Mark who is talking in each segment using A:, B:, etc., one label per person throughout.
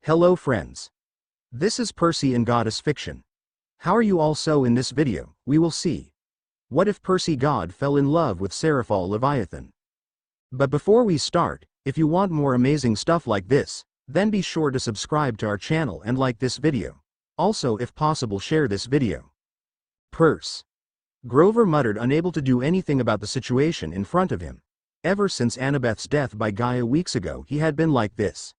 A: Hello friends. This is Percy in Goddess Fiction. How are you all? So in this video, we will see. What if Percy God fell in love with Serafall Leviathan? But before we start, if you want more amazing stuff like this, then be sure to subscribe to our channel and like this video. Also, if possible, share this video. Percy. Grover muttered, unable to do anything about the situation in front of him. Ever since Annabeth's death by Gaia weeks ago, he had been like this.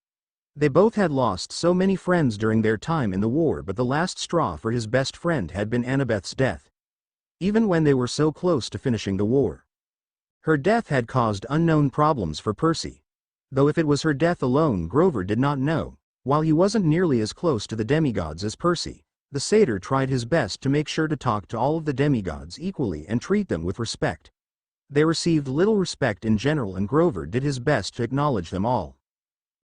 A: They both had lost so many friends during their time in the war, but the last straw for his best friend had been Annabeth's death. Even when they were so close to finishing the war. Her death had caused unknown problems for Percy. Though if it was her death alone, Grover did not know. While he wasn't nearly as close to the demigods as Percy, the satyr tried his best to make sure to talk to all of the demigods equally and treat them with respect. They received little respect in general, and Grover did his best to acknowledge them all.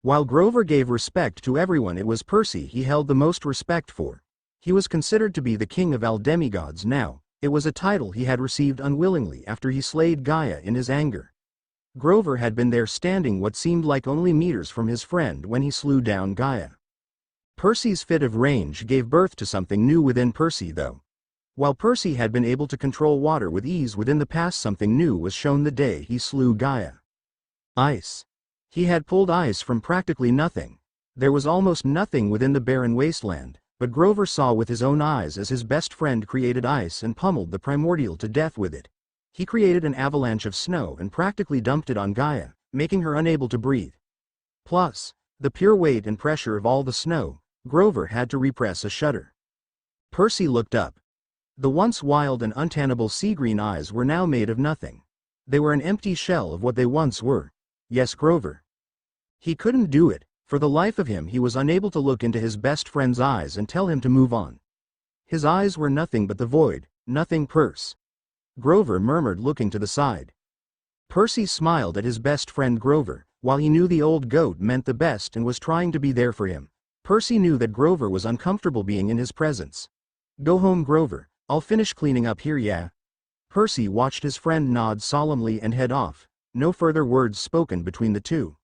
A: While Grover gave respect to everyone, it was Percy he held the most respect for. He was considered to be the king of all demigods now. It was a title he had received unwillingly after he slayed Gaia in his anger. Grover had been there, standing what seemed like only meters from his friend when he slew down Gaia. Percy's fit of rage gave birth to something new within Percy, though. While Percy had been able to control water with ease within the past, something new was shown the day he slew Gaia. Ice. He had pulled ice from practically nothing. There was almost nothing within the barren wasteland, but Grover saw with his own eyes as his best friend created ice and pummeled the primordial to death with it. He created an avalanche of snow and practically dumped it on Gaia, making her unable to breathe. Plus, the pure weight and pressure of all the snow, Grover had to repress a shudder. Percy looked up. The once wild and untenable sea-green eyes were now made of nothing. They were an empty shell of what they once were. Yes, Grover. He couldn't do it. For the life of him, he was unable to look into his best friend's eyes and tell him to move on. His eyes were nothing but the void, nothing. Percy. Grover murmured, looking to the side. Percy smiled at his best friend Grover. While he knew the old goat meant the best and was trying to be there for him, Percy knew that Grover was uncomfortable being in his presence. Go home, Grover. I'll finish cleaning up here, yeah? Percy watched his friend nod solemnly and head off. No further words spoken between the two.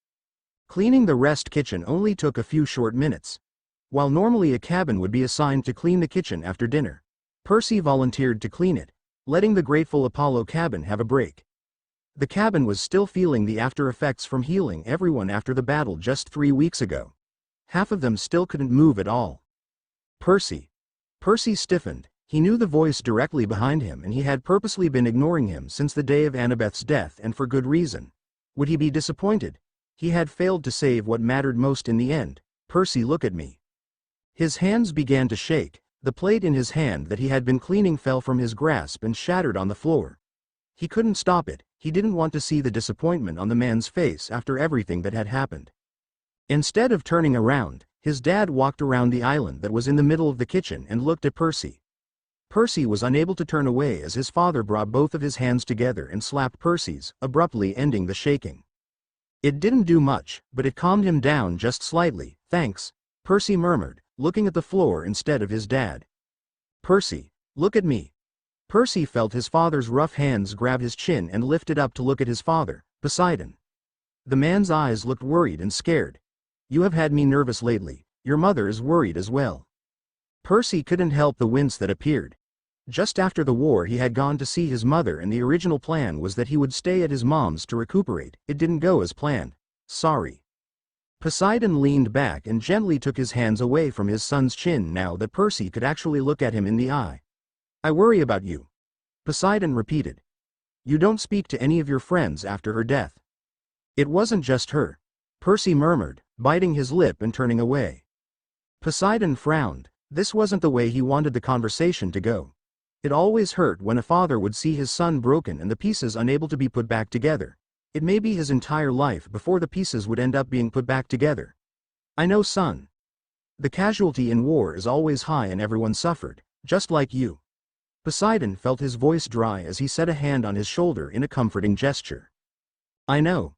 A: Cleaning the rest kitchen only took a few short minutes. While normally a cabin would be assigned to clean the kitchen after dinner, Percy volunteered to clean it, letting the grateful Apollo cabin have a break. The cabin was still feeling the after effects from healing everyone after the battle just 3 weeks ago. Half of them still couldn't move at all. Percy. Percy stiffened. He knew the voice directly behind him, and he had purposely been ignoring him since the day of Annabeth's death, and for good reason. Would he be disappointed? He had failed to save what mattered most in the end. Percy, look at me. His hands began to shake. The plate in his hand that he had been cleaning fell from his grasp and shattered on the floor. He couldn't stop it. He didn't want to see the disappointment on the man's face after everything that had happened. Instead of turning around, his dad walked around the island that was in the middle of the kitchen and looked at Percy. Percy was unable to turn away as his father brought both of his hands together and slapped Percy's, abruptly ending the shaking. It didn't do much, but it calmed him down just slightly. Thanks, Percy murmured, looking at the floor instead of his dad. Percy, look at me. Percy felt his father's rough hands grab his chin and lifted up to look at his father, Poseidon. The man's eyes looked worried and scared. You have had me nervous lately. Your mother is worried as well. Percy couldn't help the wince that appeared. Just after the war, he had gone to see his mother, and the original plan was that he would stay at his mom's to recuperate. It didn't go as planned. Sorry. Poseidon leaned back and gently took his hands away from his son's chin now that Percy could actually look at him in the eye. I worry about you. Poseidon repeated. You don't speak to any of your friends after her death. It wasn't just her. Percy murmured, biting his lip and turning away. Poseidon frowned. This wasn't the way he wanted the conversation to go. It always hurt when a father would see his son broken and the pieces unable to be put back together. It may be his entire life before the pieces would end up being put back together. I know, son. The casualty in war is always high and everyone suffered, just like you. Poseidon felt his voice dry as he set a hand on his shoulder in a comforting gesture. I know.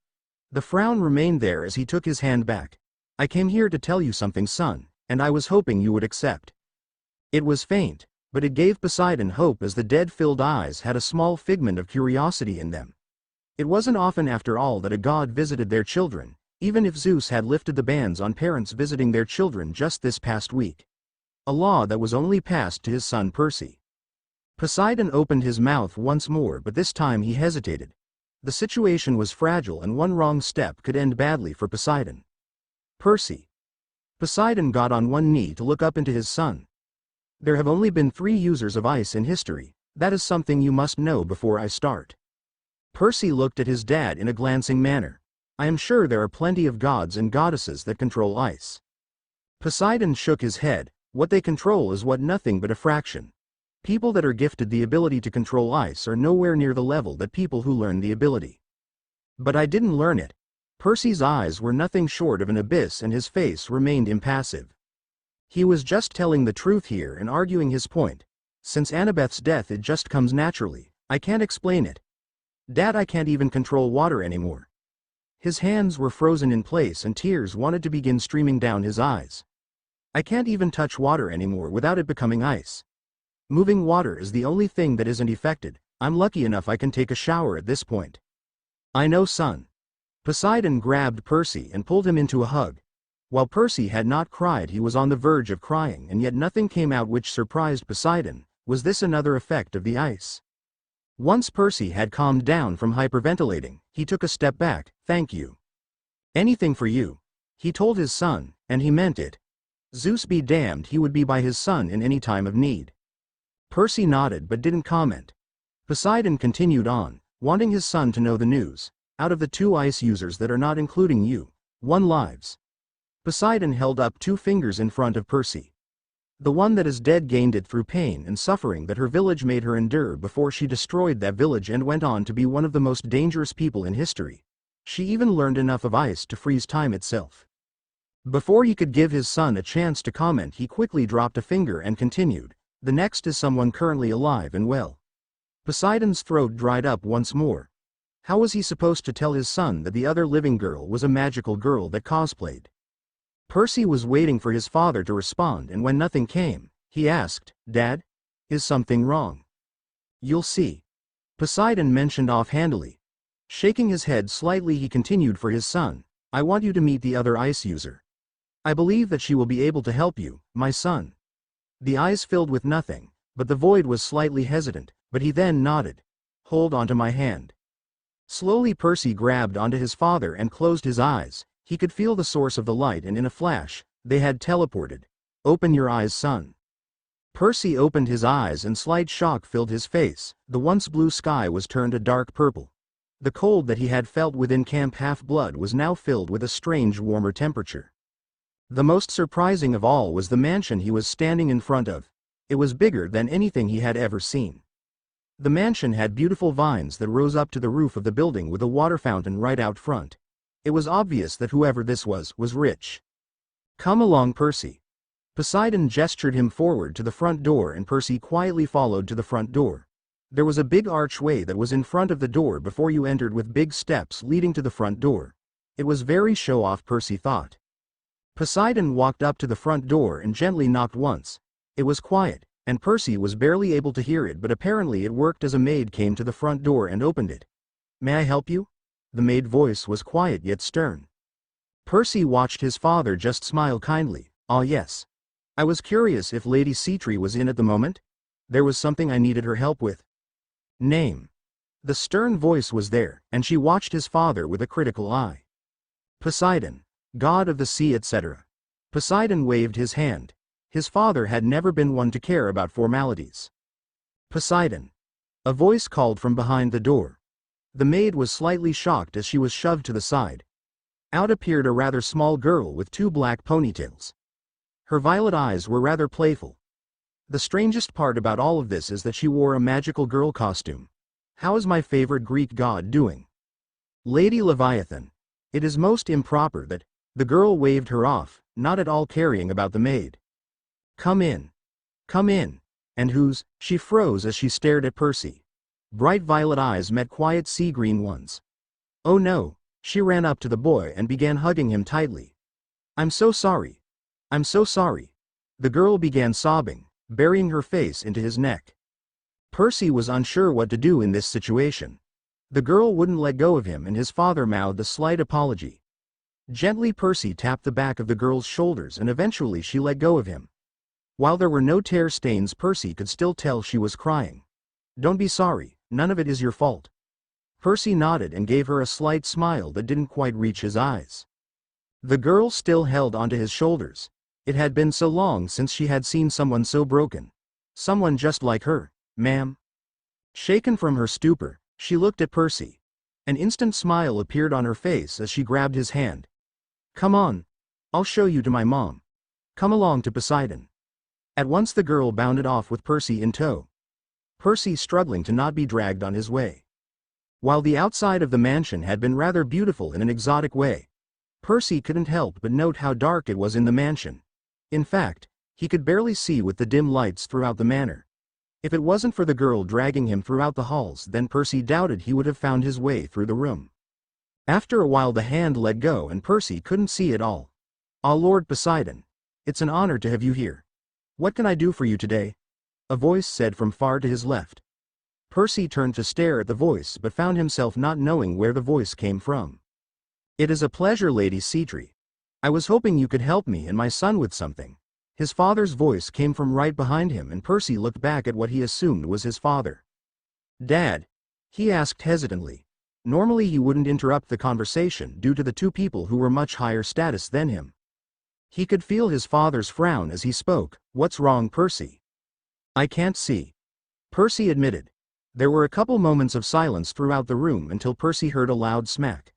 A: The frown remained there as he took his hand back. I came here to tell you something, son, and I was hoping you would accept. It was faint, but it gave Poseidon hope as the dead-filled eyes had a small figment of curiosity in them. It wasn't often after all that a god visited their children, even if Zeus had lifted the bans on parents visiting their children just this past week. A law that was only passed to his son Percy. Poseidon opened his mouth once more, but this time he hesitated. The situation was fragile and one wrong step could end badly for Poseidon. Percy. Poseidon got on one knee to look up into his son. There have only been 3 users of ice in history. That is something you must know before I start. Percy looked at his dad in a glancing manner. I am sure there are plenty of gods and goddesses that control ice. Poseidon shook his head. What they control is what nothing but a fraction. People that are gifted the ability to control ice are nowhere near the level that people who learn the ability. But I didn't learn it. Percy's eyes were nothing short of an abyss and his face remained impassive. He was just telling the truth here and arguing his point. Since Annabeth's death it just comes naturally. I can't explain it. Dad, I can't even control water anymore. His hands were frozen in place and tears wanted to begin streaming down his eyes. I can't even touch water anymore without it becoming ice. Moving water is the only thing that isn't affected. I'm lucky enough I can take a shower at this point. I know, son. Poseidon grabbed Percy and pulled him into a hug. While Percy had not cried, he was on the verge of crying, and yet nothing came out, which surprised Poseidon. Was this another effect of the ice? Once Percy had calmed down from hyperventilating, he took a step back. Thank you. Anything for you, he told his son, and he meant it. Zeus be damned, he would be by his son in any time of need. Percy nodded but didn't comment. Poseidon continued on, wanting his son to know the news. Out of the 2 ice users that are not including you, 1 lives. Poseidon held up 2 fingers in front of Percy. The one that is dead gained it through pain and suffering that her village made her endure before she destroyed that village and went on to be one of the most dangerous people in history. She even learned enough of ice to freeze time itself. Before he could give his son a chance to comment, he quickly dropped a finger and continued. The next is someone currently alive and well. Poseidon's throat dried up once more. How was he supposed to tell his son that the other living girl was a magical girl that cosplayed? Percy was waiting for his father to respond, and when nothing came, he asked, Dad? Is something wrong? You'll see. Poseidon mentioned offhandedly. Shaking his head slightly, he continued for his son. I want you to meet the other ice user. I believe that she will be able to help you, my son. The eyes filled with nothing, but the void was slightly hesitant, but he then nodded. Hold onto my hand. Slowly Percy grabbed onto his father and closed his eyes. He could feel the source of the light, and in a flash, they had teleported. Open your eyes, son. Percy opened his eyes and slight shock filled his face. The once blue sky was turned a dark purple. The cold that he had felt within Camp Half-Blood was now filled with a strange warmer temperature. The most surprising of all was the mansion he was standing in front of. It was bigger than anything he had ever seen. The mansion had beautiful vines that rose up to the roof of the building with a water fountain right out front. It was obvious that whoever this was rich. Come along, Percy. Poseidon gestured him forward to the front door, and Percy quietly followed to the front door. There was a big archway that was in front of the door before you entered, with big steps leading to the front door. It was very show-off, Percy thought. Poseidon walked up to the front door and gently knocked once. It was quiet, and Percy was barely able to hear it, but apparently it worked as a maid came to the front door and opened it. May I help you? The maid voice was quiet yet stern. Percy watched his father just smile kindly. Ah, yes. I was curious if Lady Seatree was in at the moment. There was something I needed her help with. Name. The stern voice was there, and she watched his father with a critical eye. Poseidon. God of the sea, etc. Poseidon waved his hand. His father had never been one to care about formalities. Poseidon. A voice called from behind the door. The maid was slightly shocked as she was shoved to the side. Out appeared a rather small girl with 2 black ponytails. Her violet eyes were rather playful. The strangest part about all of this is that she wore a magical girl costume. How is my favorite Greek god doing? Lady Leviathan. It is most improper that. The girl waved her off, not at all caring about the maid. Come in. Come in. And who's? She froze as she stared at Percy. Bright violet eyes met quiet sea green ones. Oh no, she ran up to the boy and began hugging him tightly. I'm so sorry. I'm so sorry. The girl began sobbing, burying her face into his neck. Percy was unsure what to do in this situation. The girl wouldn't let go of him, and his father mouthed a slight apology. Gently Percy tapped the back of the girl's shoulders and eventually she let go of him. While there were no tear stains, Percy could still tell she was crying. Don't be sorry, none of it is your fault. Percy nodded and gave her a slight smile that didn't quite reach his eyes. The girl still held onto his shoulders. It had been so long since she had seen someone so broken. Someone just like her, ma'am. Shaken from her stupor, she looked at Percy. An instant smile appeared on her face as she grabbed his hand. Come on. I'll show you to my mom. Come along to Poseidon. At once the girl bounded off with Percy in tow. Percy struggling to not be dragged on his way. While the outside of the mansion had been rather beautiful in an exotic way, Percy couldn't help but note how dark it was in the mansion. In fact, he could barely see with the dim lights throughout the manor. If it wasn't for the girl dragging him throughout the halls, then Percy doubted he would have found his way through the room. After a while the hand let go and Percy couldn't see it all. Ah, Lord Poseidon. It's an honor to have you here. What can I do for you today? A voice said from far to his left. Percy turned to stare at the voice but found himself not knowing where the voice came from. It is a pleasure, Lady Cetri. I was hoping you could help me and my son with something. His father's voice came from right behind him and Percy looked back at what he assumed was his father. Dad? He asked hesitantly. Normally he wouldn't interrupt the conversation due to the two people who were much higher status than him. He could feel his father's frown as he spoke. What's wrong, Percy? I can't see. Percy admitted. There were a couple moments of silence throughout the room until Percy heard a loud smack.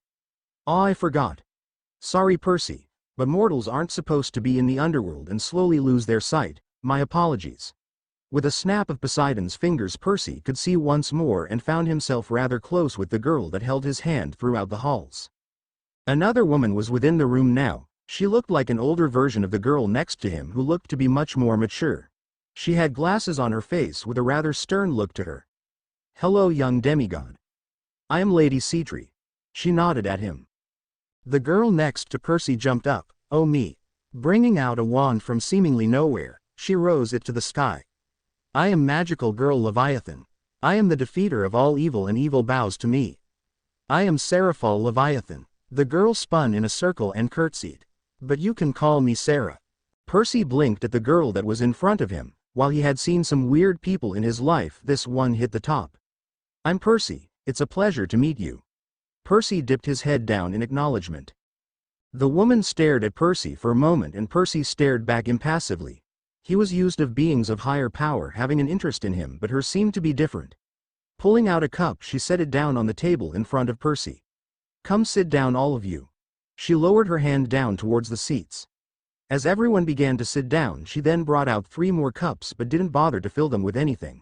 A: Ah, I forgot. Sorry, Percy, but mortals aren't supposed to be in the underworld and slowly lose their sight. My apologies. With a snap of Poseidon's fingers, Percy could see once more and found himself rather close with the girl that held his hand throughout the halls. Another woman was within the room now. She looked like an older version of the girl next to him who looked to be much more mature. She had glasses on her face with a rather stern look to her. Hello, young demigod. I am Lady Cetri. She nodded at him. The girl next to Percy jumped up. Oh me. Bringing out a wand from seemingly nowhere, she rose it to the sky. I am magical girl Leviathan. I am the defeater of all evil and evil bows to me. I am Serafall Leviathan. The girl spun in a circle and curtsied. But you can call me Sarah. Percy blinked at the girl that was in front of him. While he had seen some weird people in his life, this one hit the top. I'm Percy, it's a pleasure to meet you. Percy dipped his head down in acknowledgement. The woman stared at Percy for a moment and Percy stared back impassively. He was used to beings of higher power having an interest in him, but hers seemed to be different. Pulling out a cup, she set it down on the table in front of Percy. Come sit down, all of you. She lowered her hand down towards the seats. As everyone began to sit down, she then brought out 3 more cups but didn't bother to fill them with anything.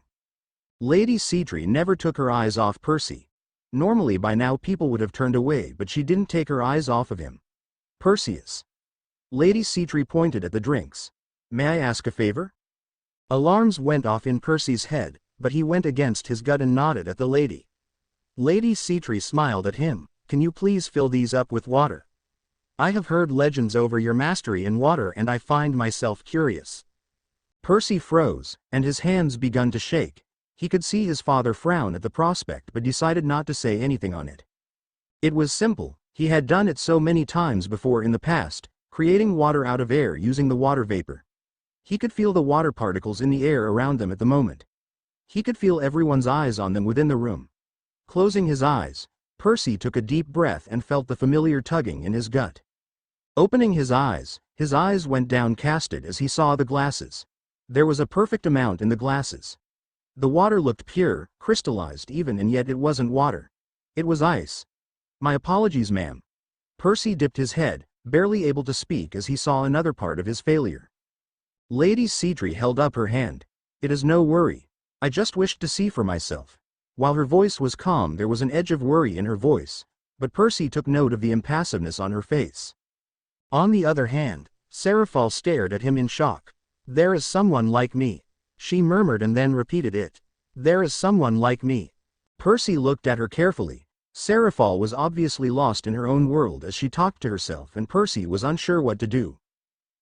A: Lady Cetri never took her eyes off Percy. Normally by now people would have turned away, but she didn't take her eyes off of him. Perseus. Lady Cetri pointed at the drinks. May I ask a favor? Alarms went off in Percy's head, but he went against his gut and nodded at the lady. Lady Cetri smiled at him. Can you please fill these up with water? I have heard legends over your mastery in water and I find myself curious. Percy froze, and his hands began to shake. He could see his father frown at the prospect but decided not to say anything on it. It was simple. He had done it so many times before in the past, creating water out of air using the water vapor. He could feel the water particles in the air around them at the moment. He could feel everyone's eyes on them within the room. Closing his eyes, Percy took a deep breath and felt the familiar tugging in his gut. Opening his eyes went downcasted as he saw the glasses. There was a perfect amount in the glasses. The water looked pure, crystallized even, and yet it wasn't water. It was ice. My apologies, ma'am. Percy dipped his head, barely able to speak as he saw another part of his failure. Lady Cetri held up her hand. It is no worry. I just wished to see for myself. While her voice was calm, there was an edge of worry in her voice, but Percy took note of the impassiveness on her face. On the other hand, Serafall stared at him in shock. There is someone like me. She murmured and then repeated it. There is someone like me. Percy looked at her carefully. Serafall was obviously lost in her own world as she talked to herself, and Percy was unsure what to do.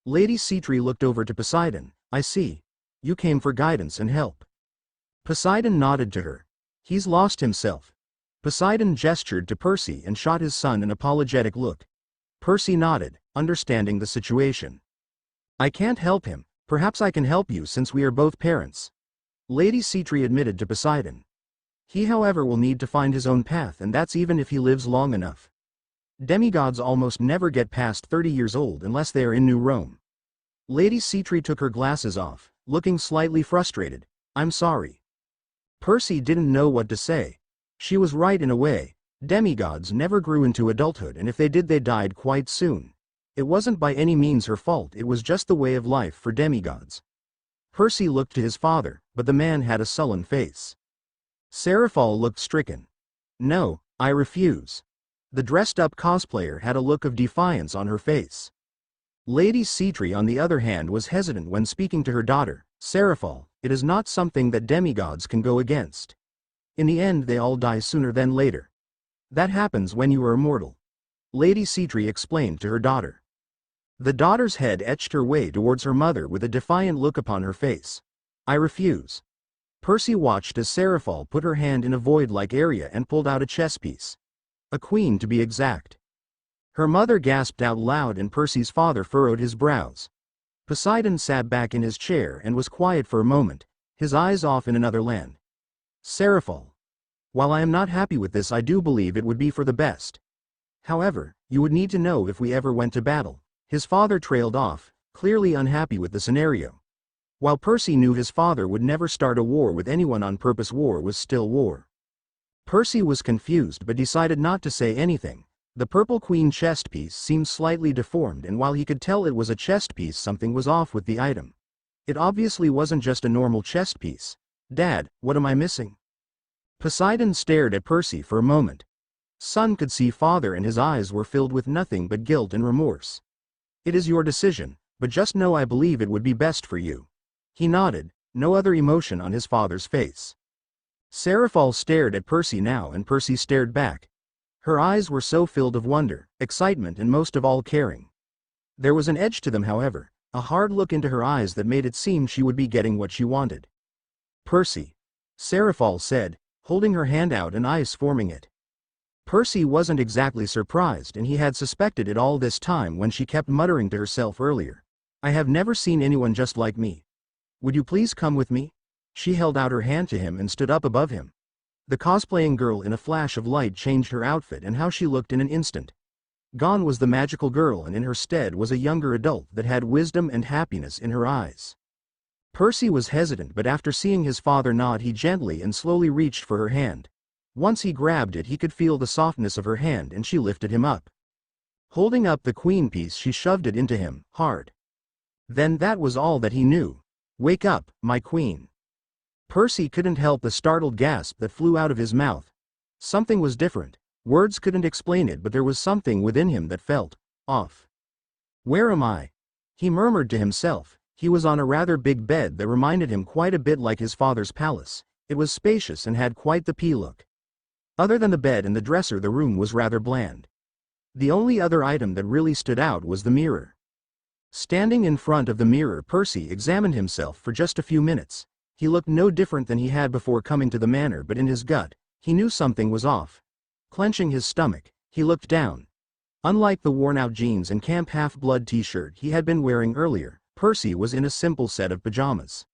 A: Lady Cetri looked over to Poseidon. I see. You came for guidance and help. Poseidon nodded to her. He's lost himself. Poseidon gestured to Percy and shot his son an apologetic look. Percy nodded, understanding the situation. I can't help him. Perhaps I can help you since we are both parents. Lady Sitri admitted to Poseidon. He however will need to find his own path, and that's even if he lives long enough. Demigods almost never get past 30 years old unless they are in New Rome. Lady Sitri took her glasses off, looking slightly frustrated. I'm sorry. Percy didn't know what to say. She was right in a way. Demigods never grew into adulthood, and if they did they died quite soon. It wasn't by any means her fault, it was just the way of life for demigods. Percy looked to his father, but the man had a sullen face. Serafall looked stricken. No, I refuse. The dressed-up cosplayer had a look of defiance on her face. Lady Sitri on the other hand was hesitant when speaking to her daughter. Serafall, it is not something that demigods can go against. In the end they all die sooner than later. That happens when you are immortal. Lady Sitri explained to her daughter. The daughter's head etched her way towards her mother with a defiant look upon her face. I refuse. Percy watched as Serafall put her hand in a void-like area and pulled out a chess piece. A queen to be exact. Her mother gasped out loud and Percy's father furrowed his brows. Poseidon sat back in his chair and was quiet for a moment, his eyes off in another land. Serafall. While I am not happy with this, I do believe it would be for the best. However, you would need to know if we ever went to battle. His father trailed off, clearly unhappy with the scenario. While Percy knew his father would never start a war with anyone on purpose, war was still war. Percy was confused but decided not to say anything. The purple queen chest piece seemed slightly deformed, and while he could tell it was a chest piece, something was off with the item. It obviously wasn't just a normal chest piece. Dad, what am I missing? Poseidon stared at Percy for a moment. Son could see father and his eyes were filled with nothing but guilt and remorse. It is your decision, but just know I believe it would be best for you. He nodded, no other emotion on his father's face. Serafall stared at Percy now and Percy stared back. Her eyes were so filled of wonder, excitement and most of all caring. There was an edge to them however, a hard look into her eyes that made it seem she would be getting what she wanted. Percy. Serafall said, holding her hand out and eyes forming it. Percy wasn't exactly surprised, and he had suspected it all this time when she kept muttering to herself earlier. I have never seen anyone just like me. Would you please come with me? She held out her hand to him and stood up above him. The cosplaying girl in a flash of light changed her outfit and how she looked in an instant. Gone was the magical girl, and in her stead was a younger adult that had wisdom and happiness in her eyes. Percy was hesitant, but after seeing his father nod he gently and slowly reached for her hand. Once he grabbed it he could feel the softness of her hand and she lifted him up. Holding up the queen piece she shoved it into him, hard. Then that was all that he knew. Wake up, my queen. Percy couldn't help the startled gasp that flew out of his mouth. Something was different. Words couldn't explain it, but there was something within him that felt off. Where am I? He murmured to himself. He was on a rather big bed that reminded him quite a bit like his father's palace. It was spacious and had quite the P look. Other than the bed and the dresser, the room was rather bland. The only other item that really stood out was the mirror. Standing in front of the mirror, Percy examined himself for just a few minutes. He looked no different than he had before coming to the manor, but in his gut, he knew something was off. Clenching his stomach, he looked down. Unlike the worn-out jeans and camp half-blood t-shirt he had been wearing earlier, Percy was in a simple set of pajamas.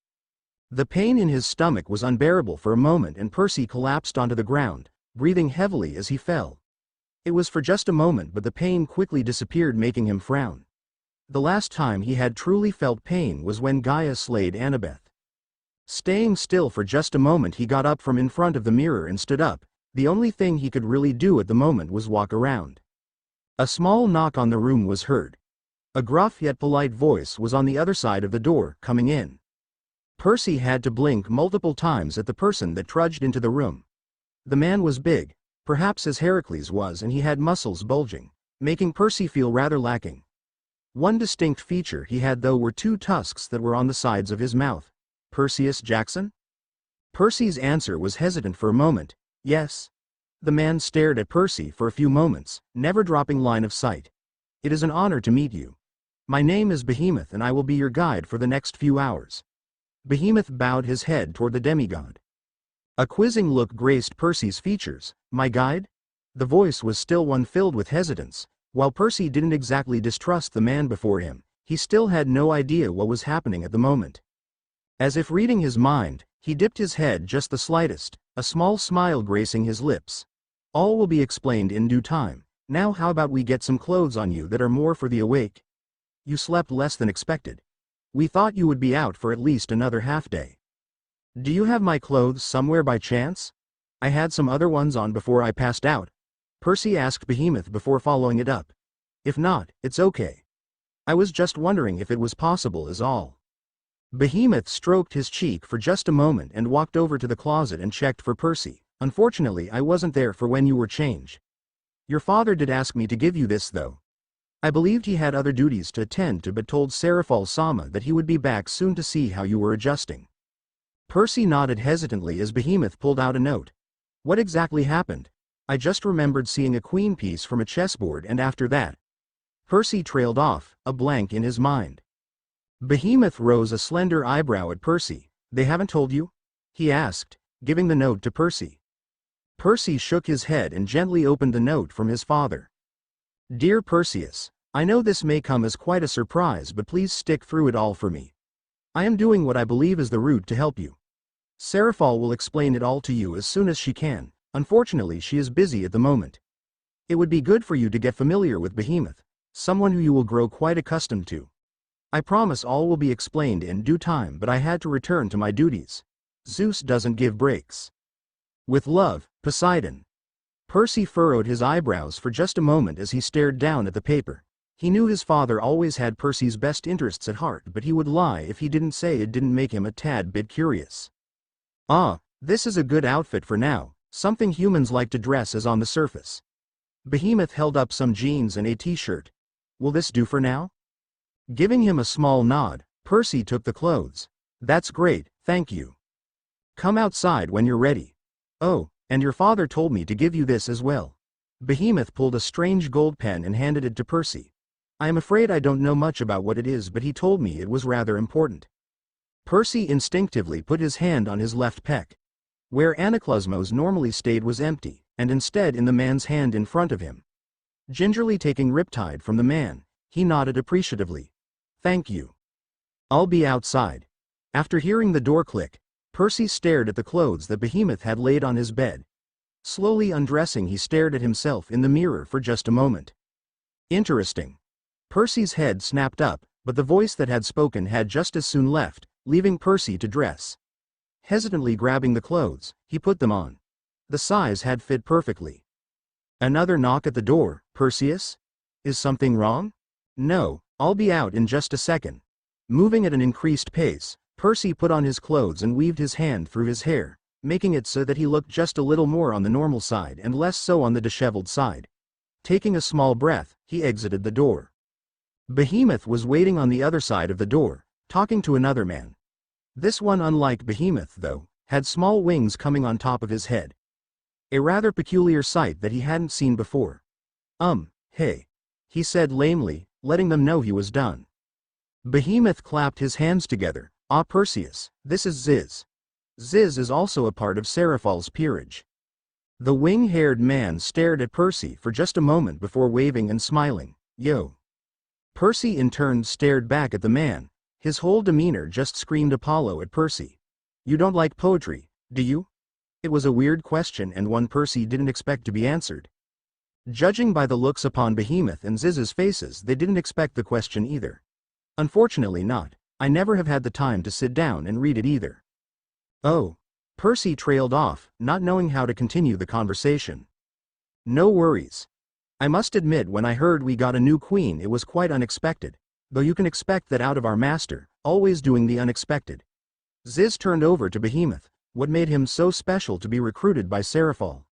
A: The pain in his stomach was unbearable for a moment and Percy collapsed onto the ground, breathing heavily as he fell. It was for just a moment, but the pain quickly disappeared, making him frown. The last time he had truly felt pain was when Gaia slayed Annabeth. Staying still for just a moment, he got up from in front of the mirror and stood up. The only thing he could really do at the moment was walk around. A small knock on the room was heard. A gruff yet polite voice was on the other side of the door, coming in. Percy had to blink multiple times at the person that trudged into the room. The man was big, perhaps as Heracles was, and he had muscles bulging, making Percy feel rather lacking. One distinct feature he had though were two tusks that were on the sides of his mouth. Perseus Jackson? Percy's answer was hesitant for a moment. Yes. The man stared at Percy for a few moments, never dropping line of sight. It is an honor to meet you. My name is Behemoth and I will be your guide for the next few hours. Behemoth bowed his head toward the demigod. A quizzing look graced Percy's features. My guide? The voice was still one filled with hesitance. While Percy didn't exactly distrust the man before him, he still had no idea what was happening at the moment. As if reading his mind, he dipped his head just the slightest, a small smile gracing his lips. All will be explained in due time. Now how about we get some clothes on you that are more for the awake? You slept less than expected. We thought you would be out for at least another half day. Do you have my clothes somewhere by chance? I had some other ones on before I passed out. Percy asked Behemoth before following it up. If not, it's okay. I was just wondering if it was possible is all. Behemoth stroked his cheek for just a moment and walked over to the closet and checked for Percy. Unfortunately, I wasn't there for when you were changed. Your father did ask me to give you this though. I believed he had other duties to attend to but told Serafall Sama that he would be back soon to see how you were adjusting. Percy nodded hesitantly as Behemoth pulled out a note. What exactly happened? I just remembered seeing a queen piece from a chessboard and after that. Percy trailed off, a blank in his mind. Behemoth rose a slender eyebrow at Percy. They haven't told you? He asked, giving the note to Percy. Percy shook his head and gently opened the note from his father. Dear Perseus, I know this may come as quite a surprise but please stick through it all for me. I am doing what I believe is the route to help you. Serafall will explain it all to you as soon as she can. Unfortunately, she is busy at the moment. It would be good for you to get familiar with Behemoth, someone who you will grow quite accustomed to. I promise all will be explained in due time but I had to return to my duties. Zeus doesn't give breaks. With love, Poseidon. Percy furrowed his eyebrows for just a moment as he stared down at the paper. He knew his father always had Percy's best interests at heart but he would lie if he didn't say it didn't make him a tad bit curious. Ah, this is a good outfit for now, something humans like to dress as on the surface. Behemoth held up some jeans and a t-shirt. Will this do for now? Giving him a small nod, Percy took the clothes. That's great, thank you. Come outside when you're ready. Oh, and your father told me to give you this as well. Behemoth pulled a strange gold pen and handed it to Percy. I am afraid I don't know much about what it is but he told me it was rather important. Percy instinctively put his hand on his left pec. Where Anaklusmos normally stayed was empty, and instead in the man's hand in front of him. Gingerly taking Riptide from the man, he nodded appreciatively. Thank you. I'll be outside. After hearing the door click, Percy stared at the clothes that Behemoth had laid on his bed. Slowly undressing, he stared at himself in the mirror for just a moment. Interesting. Percy's head snapped up, but the voice that had spoken had just as soon left, leaving Percy to dress. Hesitantly grabbing the clothes, he put them on. The size had fit perfectly. Another knock at the door. Perseus? Is something wrong? No, I'll be out in just a second. Moving at an increased pace, Percy put on his clothes and weaved his hand through his hair, making it so that he looked just a little more on the normal side and less so on the disheveled side. Taking a small breath, he exited the door. Behemoth was waiting on the other side of the door, talking to another man. This one, unlike Behemoth though, had small wings coming on top of his head. A rather peculiar sight that he hadn't seen before. Hey. He said lamely, letting them know he was done. Behemoth clapped his hands together. Ah, Perseus, this is Ziz. Ziz is also a part of Serafall's peerage. The wing-haired man stared at Percy for just a moment before waving and smiling. Yo. Percy in turn stared back at the man. His whole demeanor just screamed Apollo at Percy. You don't like poetry, do you? It was a weird question and one Percy didn't expect to be answered. Judging by the looks upon Behemoth and Ziz's faces, they didn't expect the question either. Unfortunately not. I never have had the time to sit down and read it either. Oh. Percy trailed off, not knowing how to continue the conversation. No worries. I must admit when I heard we got a new queen it was quite unexpected, though you can expect that out of our master, always doing the unexpected. Ziz turned over to Behemoth. What made him so special to be recruited by Serafall?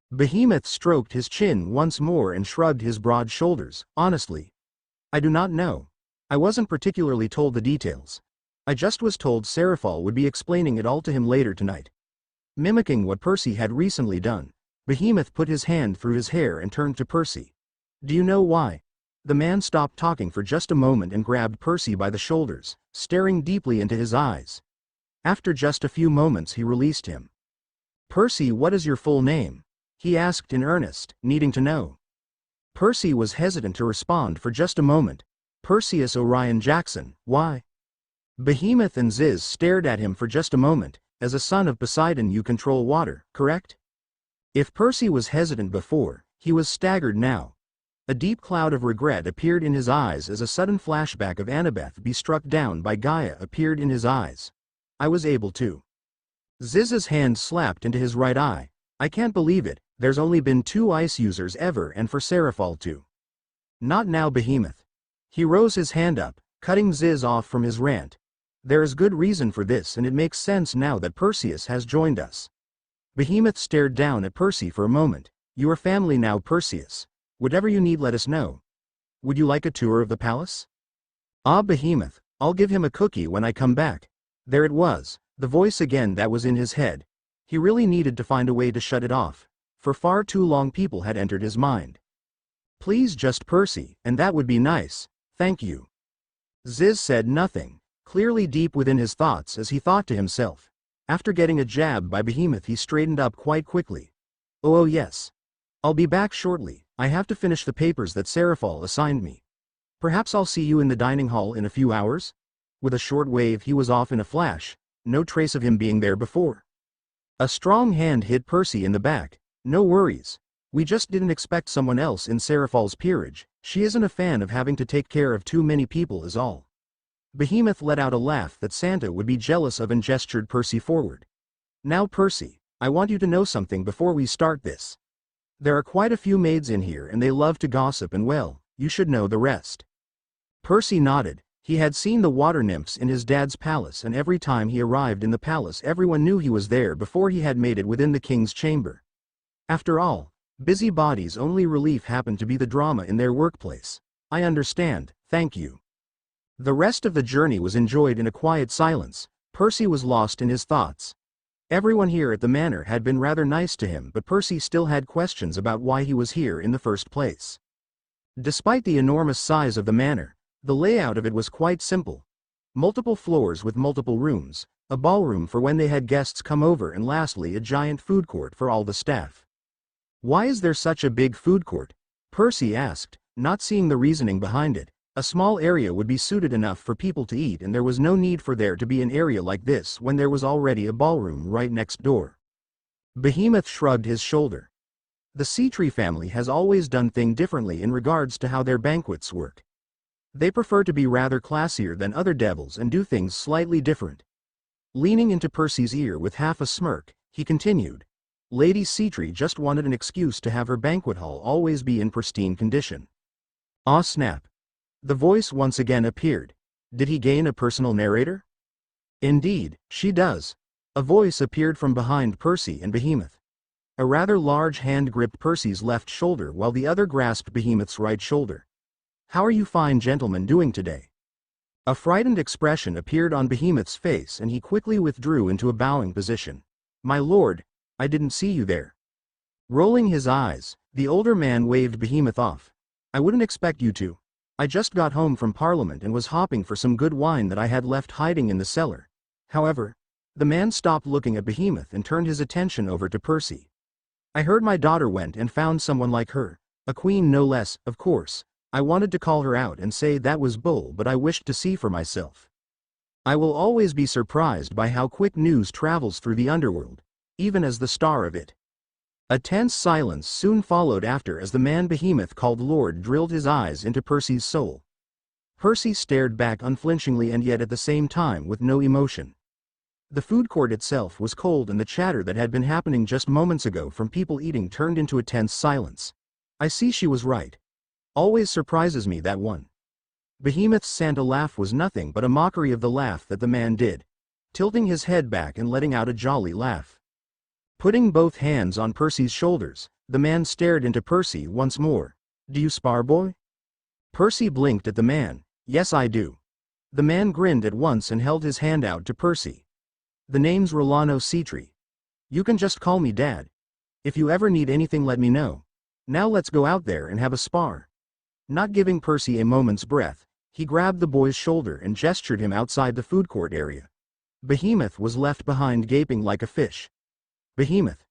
A: Behemoth stroked his chin once more and shrugged his broad shoulders. Honestly, I do not know. I wasn't particularly told the details. I just was told Serafall would be explaining it all to him later tonight. Mimicking what Percy had recently done, Behemoth put his hand through his hair and turned to Percy. Do you know why? The man stopped talking for just a moment and grabbed Percy by the shoulders, staring deeply into his eyes. After just a few moments he released him. Percy, what is your full name? He asked in earnest, needing to know. Percy was hesitant to respond for just a moment. Perseus Orion Jackson, why? Behemoth and Ziz stared at him for just a moment. As a son of Poseidon you control water, correct? If Percy was hesitant before, he was staggered now. A deep cloud of regret appeared in his eyes as a sudden flashback of Annabeth be struck down by Gaia appeared in his eyes. I was able to. Ziz's hand slapped into his right eye. I can't believe it, there's only been 2 ice users ever and for Serafall too. Not now Behemoth. He rose his hand up, cutting Ziz off from his rant. There is good reason for this and it makes sense now that Perseus has joined us. Behemoth stared down at Percy for a moment. You are family now Perseus. Whatever you need let us know. Would you like a tour of the palace? Ah Behemoth, I'll give him a cookie when I come back. There it was, the voice again that was in his head. He really needed to find a way to shut it off. For far too long people had entered his mind. Please just Percy, and that would be nice, thank you. Ziz said nothing, clearly deep within his thoughts as he thought to himself. After getting a jab by Behemoth he straightened up quite quickly. Oh yes. I'll be back shortly, I have to finish the papers that Serafall assigned me. Perhaps I'll see you in the dining hall in a few hours? With a short wave he was off in a flash, no trace of him being there before. A strong hand hit Percy in the back. No worries. We just didn't expect someone else in Serafall's peerage. She isn't a fan of having to take care of too many people is all. Behemoth let out a laugh that Santa would be jealous of and gestured Percy forward. Now Percy, I want you to know something before we start this. There are quite a few maids in here and they love to gossip and well, you should know the rest. Percy nodded. He had seen the water nymphs in his dad's palace and every time he arrived in the palace everyone knew he was there before he had made it within the king's chamber. After all, busybodies' only relief happened to be the drama in their workplace. I understand, thank you. The rest of the journey was enjoyed in a quiet silence. Percy was lost in his thoughts. Everyone here at the manor had been rather nice to him but Percy still had questions about why he was here in the first place. Despite the enormous size of the manor, the layout of it was quite simple. Multiple floors with multiple rooms, a ballroom for when they had guests come over and lastly a giant food court for all the staff. Why is there such a big food court? Percy asked, not seeing the reasoning behind it. A small area would be suited enough for people to eat and there was no need for there to be an area like this when there was already a ballroom right next door. Behemoth shrugged his shoulder. The Seatree family has always done things differently in regards to how their banquets work. They prefer to be rather classier than other devils and do things slightly different. Leaning into Percy's ear with half a smirk, he continued. Lady Seatree just wanted an excuse to have her banquet hall always be in pristine condition. Ah snap. The voice once again appeared. Did he gain a personal narrator? Indeed, she does. A voice appeared from behind Percy and Behemoth. A rather large hand gripped Percy's left shoulder while the other grasped Behemoth's right shoulder. How are you fine gentlemen doing today? A frightened expression appeared on Behemoth's face and he quickly withdrew into a bowing position. My lord, I didn't see you there. Rolling his eyes, the older man waved Behemoth off. I wouldn't expect you to. I just got home from Parliament and was hopping for some good wine that I had left hiding in the cellar. However, the man stopped looking at Behemoth and turned his attention over to Percy. I heard my daughter went and found someone like her, a queen no less, of course. I wanted to call her out and say that was bull but I wished to see for myself. I will always be surprised by how quick news travels through the underworld, even as the star of it. A tense silence soon followed after as the man Behemoth called Lord drilled his eyes into Percy's soul. Percy stared back unflinchingly and yet at the same time with no emotion. The food court itself was cold and the chatter that had been happening just moments ago from people eating turned into a tense silence. I see she was right. Always surprises me that one. Behemoth's Santa laugh was nothing but a mockery of the laugh that the man did, tilting his head back and letting out a jolly laugh. Putting both hands on Percy's shoulders, the man stared into Percy once more. Do you spar, boy? Percy blinked at the man. Yes, I do. The man grinned at once and held his hand out to Percy. The name's Rolano Seatree. You can just call me Dad. If you ever need anything let me know. Now let's go out there and have a spar. Not giving Percy a moment's breath, he grabbed the boy's shoulder and gestured him outside the food court area. Behemoth was left behind gaping like a fish. Behemoth.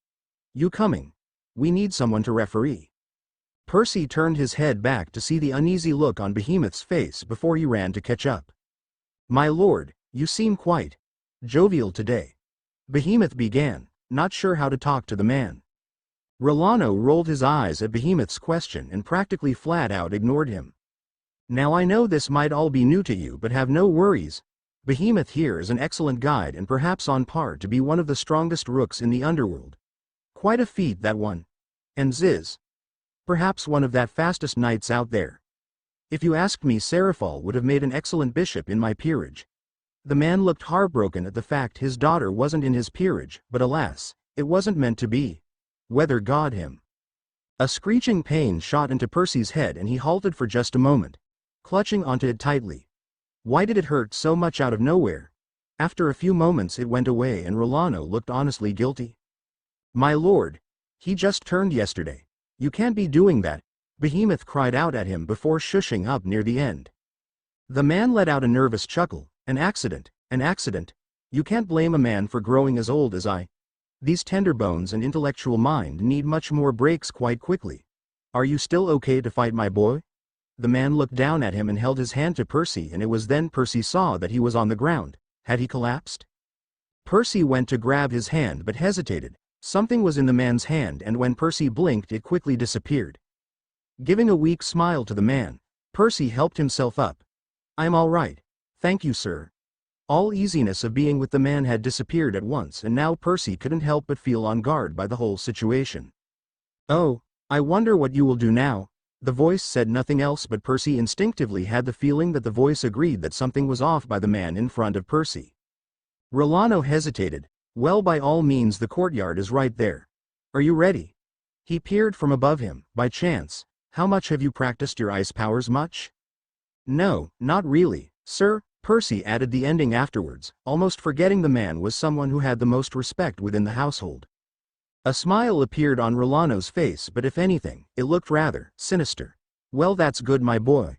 A: You coming? We need someone to referee. Percy turned his head back to see the uneasy look on Behemoth's face before he ran to catch up. "My lord, you seem quite jovial today," Behemoth began, not sure how to talk to the man. Rolano rolled his eyes at Behemoth's question and practically flat out ignored him. "Now I know this might all be new to you, but have no worries. Behemoth here is an excellent guide and perhaps on par to be one of the strongest rooks in the underworld. Quite a feat, that one. And Ziz. Perhaps one of the fastest knights out there. If you asked me, Serafall would have made an excellent bishop in my peerage." The man looked heartbroken at the fact his daughter wasn't in his peerage, but alas, it wasn't meant to be. Weather god him. A screeching pain shot into Percy's head and he halted for just a moment, clutching onto it tightly. Why did it hurt so much out of nowhere? After a few moments it went away and Rolano looked honestly guilty. "My lord, he just turned yesterday. You can't be doing that," Behemoth cried out at him before shushing up near the end. The man let out a nervous chuckle. An accident, an accident. You can't blame a man for growing as old as I. These tender bones and intellectual mind need much more breaks quite quickly. Are you still okay to fight, my boy?" The man looked down at him and held his hand to Percy, and it was then Percy saw that he was on the ground. Had he collapsed? Percy went to grab his hand but hesitated. Something was in the man's hand, and when Percy blinked it quickly disappeared. Giving a weak smile to the man, Percy helped himself up. "I'm all right. Thank you, sir." All easiness of being with the man had disappeared at once, and now Percy couldn't help but feel on guard by the whole situation. "Oh, I wonder what you will do now." The voice said nothing else, but Percy instinctively had the feeling that the voice agreed that something was off by the man in front of Percy. Rolano hesitated. "Well, by all means, the courtyard is right there. Are you ready?" He peered from above him. "By chance, how much have you practiced your ice powers? Much?" "No, not really, sir," Percy added the ending afterwards, almost forgetting the man was someone who had the most respect within the household. A smile appeared on Rolano's face, but if anything, it looked rather sinister. "Well, that's good, my boy.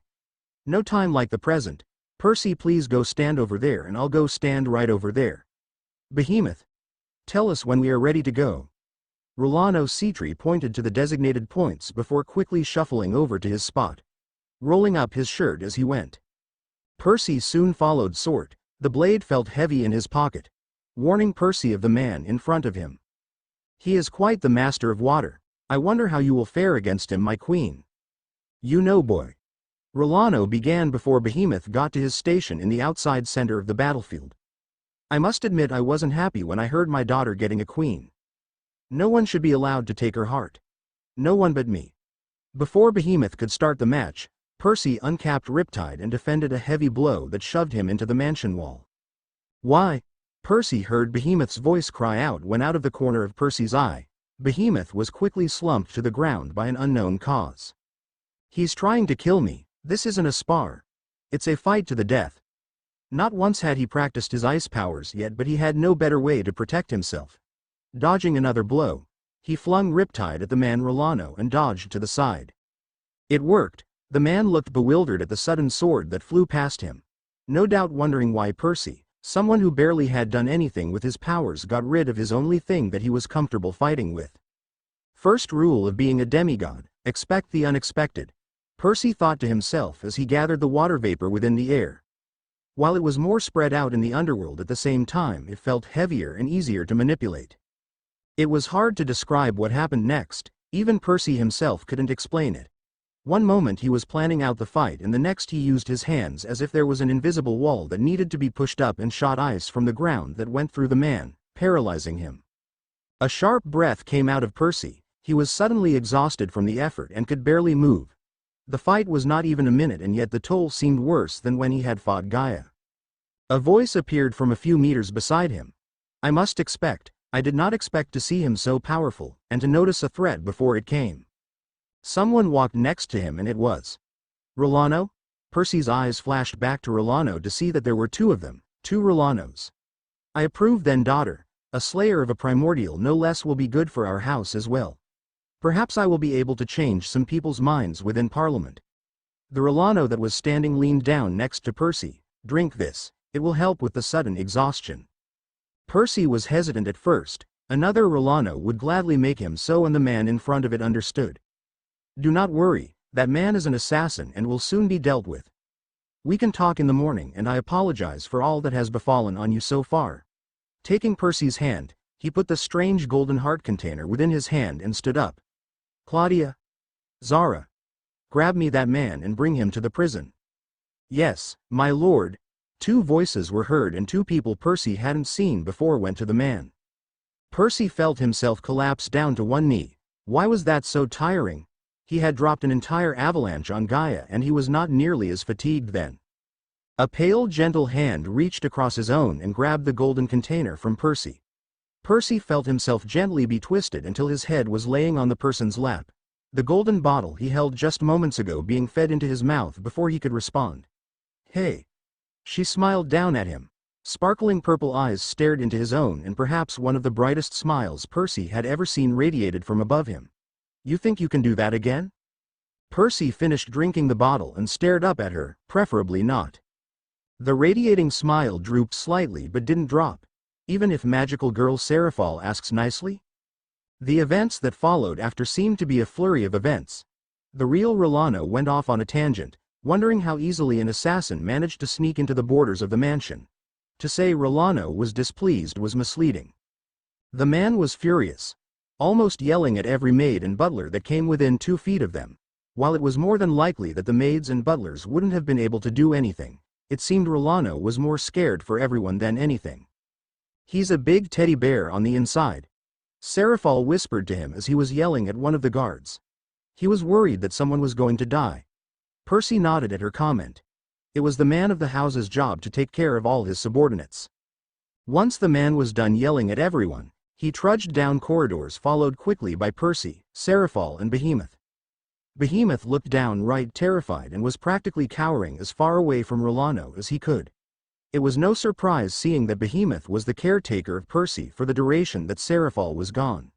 A: No time like the present. Percy, please go stand over there and I'll go stand right over there. Behemoth, tell us when we are ready to go." Rolano Cetri pointed to the designated points before quickly shuffling over to his spot, rolling up his shirt as he went. Percy soon followed suit. The blade felt heavy in his pocket, warning Percy of the man in front of him. "He is quite the master of water. I wonder how you will fare against him, my queen." "You know, boy." Rolano began before Behemoth got to his station in the outside center of the battlefield. "I must admit I wasn't happy when I heard my daughter getting a queen. No one should be allowed to take her heart. No one but me." Before Behemoth could start the match, Percy uncapped Riptide and defended a heavy blow that shoved him into the mansion wall. "Why?" Percy heard Behemoth's voice cry out when out of the corner of Percy's eye, Behemoth was quickly slumped to the ground by an unknown cause. "He's trying to kill me. This isn't a spar. It's a fight to the death." Not once had he practiced his ice powers yet, but he had no better way to protect himself. Dodging another blow, he flung Riptide at the man Rolano and dodged to the side. It worked. The man looked bewildered at the sudden sword that flew past him, no doubt wondering why Percy, someone who barely had done anything with his powers, got rid of his only thing that he was comfortable fighting with. First rule of being a demigod, expect the unexpected, Percy thought to himself as he gathered the water vapor within the air. While it was more spread out in the underworld, at the same time it felt heavier and easier to manipulate. It was hard to describe what happened next. Even Percy himself couldn't explain it. One moment he was planning out the fight, and the next he used his hands as if there was an invisible wall that needed to be pushed up and shot ice from the ground that went through the man, paralyzing him. A sharp breath came out of Percy. He was suddenly exhausted from the effort and could barely move. The fight was not even a minute, and yet the toll seemed worse than when he had fought Gaia. A voice appeared from a few meters beside him. I did not expect to see him so powerful, and to notice a threat before it came." Someone walked next to him, and it was Rolano. Percy's eyes flashed back to Rolano to see that there were two of them, two Rolanos. "I approve then, daughter. A slayer of a primordial no less will be good for our house as well. Perhaps I will be able to change some people's minds within Parliament." The Rolano that was standing leaned down next to Percy. "Drink this. It will help with the sudden exhaustion." Percy was hesitant at first. Another Rolano would gladly make him so, and the man in front of it understood. Do not worry, that man is an assassin and will soon be dealt with. We can talk in the morning, and I apologize for all that has befallen on you so far. Taking Percy's hand, he put the strange golden heart container within his hand and stood up. Claudia. Zara. Grab me that man and bring him to the prison. Yes, my lord. Two voices were heard and two people Percy hadn't seen before went to the man. Percy felt himself collapse down to one knee. Why was that so tiring? He had dropped an entire avalanche on Gaia and he was not nearly as fatigued then. A pale gentle hand reached across his own and grabbed the golden container from Percy. Percy felt himself gently be twisted until his head was laying on the person's lap. The golden bottle he held just moments ago being fed into his mouth before he could respond. Hey. She smiled down at him. Sparkling purple eyes stared into his own and perhaps one of the brightest smiles Percy had ever seen radiated from above him. You think you can do that again? Percy finished drinking the bottle and stared up at her, preferably not. The radiating smile drooped slightly but didn't drop. Even if magical girl Serafall asks nicely? The events that followed after seemed to be a flurry of events. The real Rolando went off on a tangent, wondering how easily an assassin managed to sneak into the borders of the mansion. To say Rolando was displeased was misleading. The man was furious, almost yelling at every maid and butler that came within 2 feet of them. While it was more than likely that the maids and butlers wouldn't have been able to do anything, it seemed Rolando was more scared for everyone than anything. He's a big teddy bear on the inside. Serafall whispered to him as he was yelling at one of the guards. He was worried that someone was going to die. Percy nodded at her comment. It was the man of the house's job to take care of all his subordinates. Once the man was done yelling at everyone, he trudged down corridors followed quickly by Percy, Serafall and Behemoth. Behemoth looked downright terrified and was practically cowering as far away from Rolando as he could. It was no surprise seeing that Behemoth was the caretaker of Percy for the duration that Serafall was gone.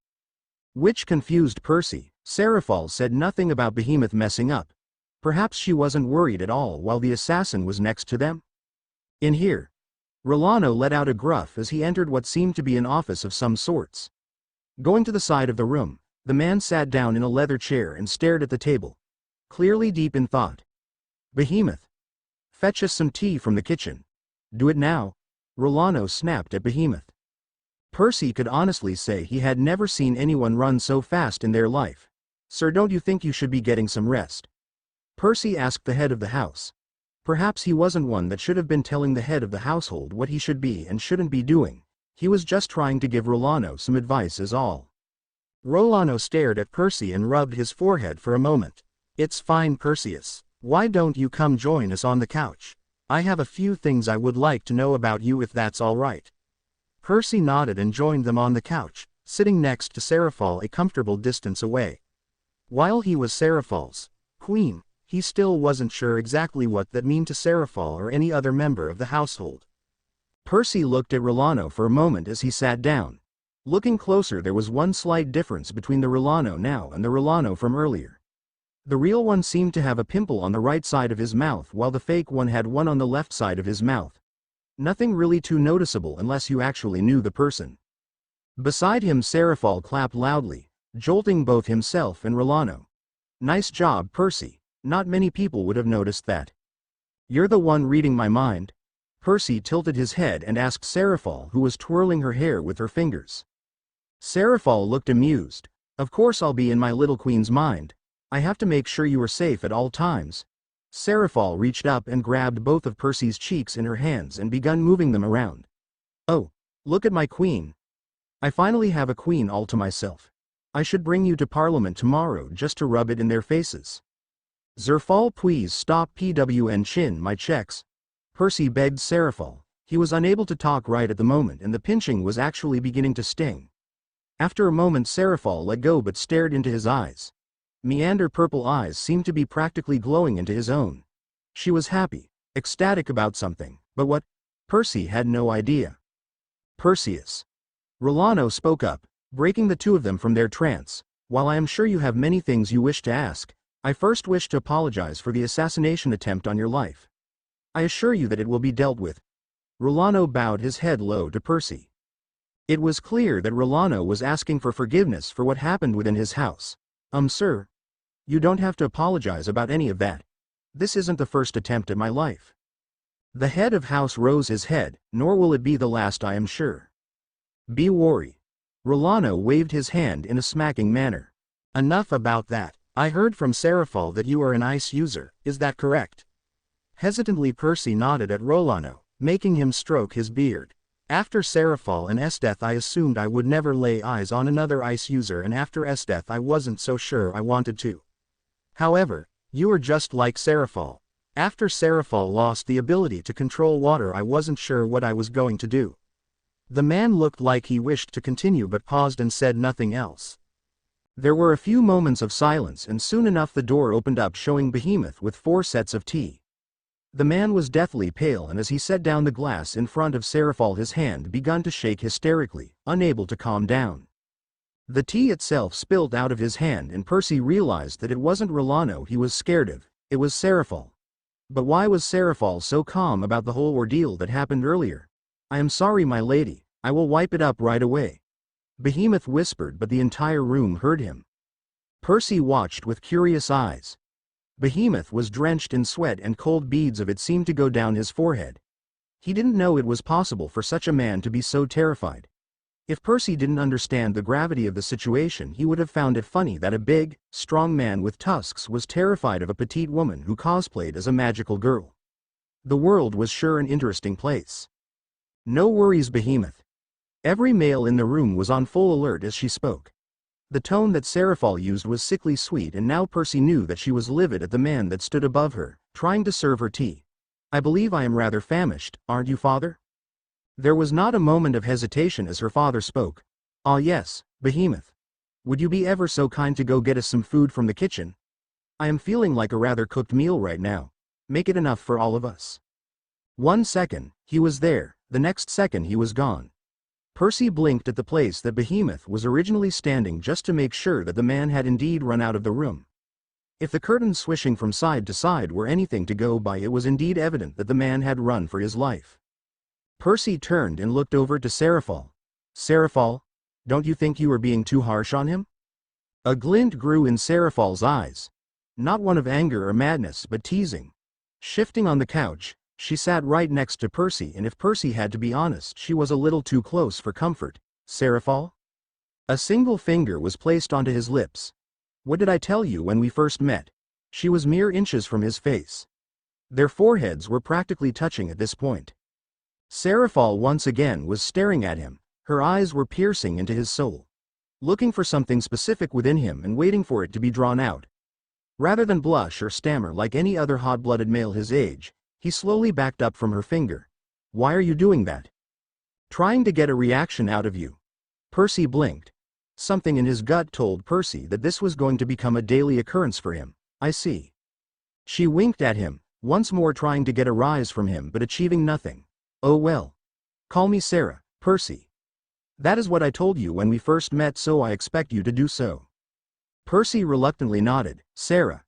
A: Which confused Percy. Serafall said nothing about Behemoth messing up. Perhaps she wasn't worried at all while the assassin was next to them? In here. Rolando let out a gruff as he entered what seemed to be an office of some sorts. Going to the side of the room, the man sat down in a leather chair and stared at the table, clearly deep in thought. Behemoth. Fetch us some tea from the kitchen. Do it now. Rolando snapped at Behemoth. Percy could honestly say he had never seen anyone run so fast in their life. Sir, don't you think you should be getting some rest? Percy asked the head of the house. Perhaps he wasn't one that should have been telling the head of the household what he should be and shouldn't be doing. He was just trying to give Rolando some advice is all. Rolando stared at Percy and rubbed his forehead for a moment. It's fine, Perseus. Why don't you come join us on the couch? I have a few things I would like to know about you if that's all right. Percy nodded and joined them on the couch, sitting next to Serafall a comfortable distance away. While he was Serafall's queen, he still wasn't sure exactly what that meant to Serafall or any other member of the household. Percy looked at Rolando for a moment as he sat down. Looking closer, there was one slight difference between the Rolando now and the Rolando from earlier. The real one seemed to have a pimple on the right side of his mouth while the fake one had one on the left side of his mouth. Nothing really too noticeable unless you actually knew the person. Beside him, Serafall clapped loudly, jolting both himself and Rolando. Nice job, Percy. Not many people would have noticed that. You're the one reading my mind? Percy tilted his head and asked Serafall, who was twirling her hair with her fingers. Serafall looked amused. Of course I'll be in my little queen's mind. I have to make sure you are safe at all times. Serafall reached up and grabbed both of Percy's cheeks in her hands and began moving them around. Oh, look at my queen. I finally have a queen all to myself. I should bring you to Parliament tomorrow just to rub it in their faces. Serafall, please stop PWN chin my checks. Percy begged Serafall. He was unable to talk right at the moment and the pinching was actually beginning to sting. After a moment Serafall let go but stared into his eyes. Meander purple eyes seemed to be practically glowing into his own. She was happy, ecstatic about something, but what? Percy had no idea. Perseus. Rolando spoke up, breaking the two of them from their trance. While I am sure you have many things you wish to ask, I first wish to apologize for the assassination attempt on your life. I assure you that it will be dealt with. Rolando bowed his head low to Percy. It was clear that Rolando was asking for forgiveness for what happened within his house. Sir. You don't have to apologize about any of that. This isn't the first attempt at my life. The head of house rose his head, nor will it be the last, I am sure. Be wary. Rolano waved his hand in a smacking manner. Enough about that. I heard from Serafall that you are an ice user, is that correct? Hesitantly Percy nodded at Rolano, making him stroke his beard. After Serafall and Esdeath I assumed I would never lay eyes on another ice user, and after Esdeath I wasn't so sure I wanted to. However, you are just like Serafall. After Serafall lost the ability to control water I wasn't sure what I was going to do. The man looked like he wished to continue but paused and said nothing else. There were a few moments of silence, and soon enough the door opened up showing Behemoth with 4 sets of tea. The man was deathly pale, and as he set down the glass in front of Serafall his hand began to shake hysterically, unable to calm down. The tea itself spilled out of his hand, and Percy realized that it wasn't Rolano he was scared of, it was Serafall. But why was Serafall so calm about the whole ordeal that happened earlier? I am sorry, my lady, I will wipe it up right away. Behemoth whispered, but the entire room heard him. Percy watched with curious eyes. Behemoth was drenched in sweat and cold beads of it seemed to go down his forehead. He didn't know it was possible for such a man to be so terrified. If Percy didn't understand the gravity of the situation, he would have found it funny that a big, strong man with tusks was terrified of a petite woman who cosplayed as a magical girl. The world was sure an interesting place. No worries, Behemoth. Every male in the room was on full alert as she spoke. The tone that Serafall used was sickly sweet, and now Percy knew that she was livid at the man that stood above her, trying to serve her tea. I believe I am rather famished, aren't you, father? There was not a moment of hesitation as her father spoke. Ah yes, Behemoth. Would you be ever so kind to go get us some food from the kitchen? I am feeling like a rather cooked meal right now. Make it enough for all of us. 1 second, he was there, the next second he was gone. Percy blinked at the place that Behemoth was originally standing just to make sure that the man had indeed run out of the room. If the curtain swishing from side to side were anything to go by, it was indeed evident that the man had run for his life. Percy turned and looked over to Serafall. Serafall, don't you think you are being too harsh on him? A glint grew in Serafall's eyes. Not one of anger or madness, but teasing. Shifting on the couch, she sat right next to Percy, and if Percy had to be honest, she was a little too close for comfort. Serafall? A single finger was placed onto his lips. What did I tell you when we first met? She was mere inches from his face. Their foreheads were practically touching at this point. Serafall once again was staring at him, her eyes were piercing into his soul. Looking for something specific within him and waiting for it to be drawn out. Rather than blush or stammer like any other hot-blooded male his age, he slowly backed up from her finger. Why are you doing that? Trying to get a reaction out of you. Percy blinked. Something in his gut told Percy that this was going to become a daily occurrence for him. I see. She winked at him, once more trying to get a rise from him but achieving nothing. Oh well. Call me Sarah, Percy. That is what I told you when we first met, so I expect you to do so. Percy reluctantly nodded. Sarah.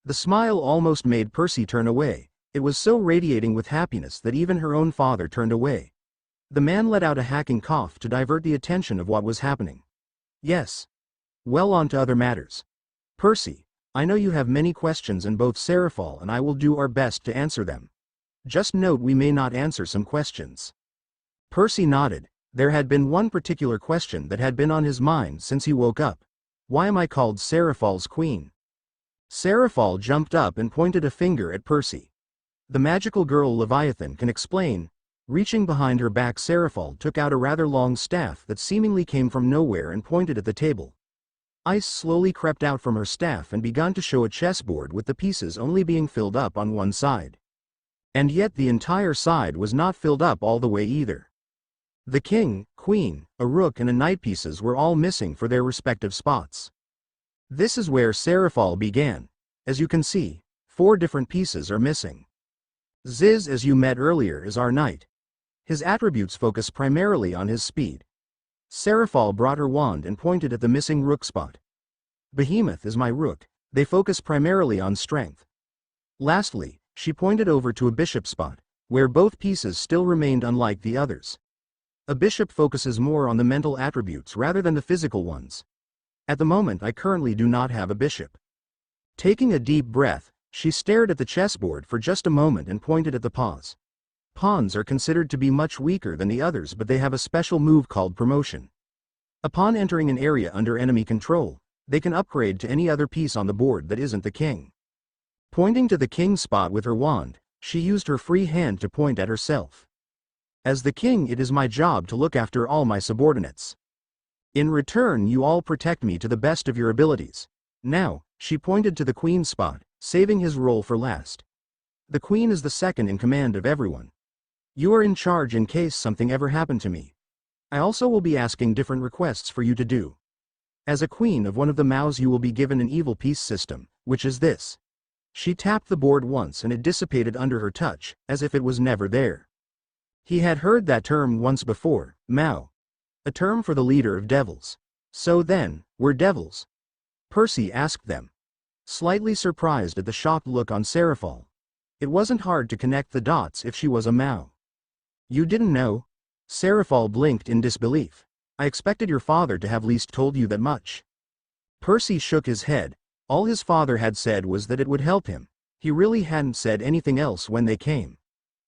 A: The smile almost made Percy turn away. It was so radiating with happiness that even her own father turned away. The man let out a hacking cough to divert the attention of what was happening. Yes. Well, on to other matters. Percy, I know you have many questions in both Serafall and I will do our best to answer them. Just note we may not answer some questions. Percy nodded. There had been one particular question that had been on his mind since he woke up. Why am I called Serafall's queen? Serafall jumped up and pointed a finger at Percy. The magical girl Leviathan can explain. Reaching behind her back, Serafall took out a rather long staff that seemingly came from nowhere and pointed at the table. Ice slowly crept out from her staff and began to show a chessboard with the pieces only being filled up on one side. And yet the entire side was not filled up all the way either. The king, queen, a rook and a knight pieces were all missing for their respective spots. This is where Serafall began. As you can see, 4 different pieces are missing. Ziz, as you met earlier, is our knight. His attributes focus primarily on his speed. Serafall brought her wand and pointed at the missing rook spot. Behemoth is my rook, they focus primarily on strength. Lastly, she pointed over to a bishop spot, where both pieces still remained unlike the others. A bishop focuses more on the mental attributes rather than the physical ones. At the moment I currently do not have a bishop. Taking a deep breath, she stared at the chessboard for just a moment and pointed at the pawns. Pawns are considered to be much weaker than the others, but they have a special move called promotion. Upon entering an area under enemy control, they can upgrade to any other piece on the board that isn't the king. Pointing to the king spot with her wand, she used her free hand to point at herself. As the king, it is my job to look after all my subordinates. In return, you all protect me to the best of your abilities. Now, she pointed to the queen spot, saving his role for last. The queen is the second in command of everyone. You are in charge in case something ever happened to me. I also will be asking different requests for you to do. As a queen of one of the Maos, you will be given an evil piece system, which is this. She tapped the board once and it dissipated under her touch, as if it was never there. He had heard that term once before, Mao. A term for the leader of devils. So then, we're devils? Percy asked them. Slightly surprised at the shocked look on Serafall. It wasn't hard to connect the dots if she was a Mao. You didn't know? Serafall blinked in disbelief. I expected your father to have at least told you that much. Percy shook his head. All his father had said was that it would help him. He really hadn't said anything else when they came.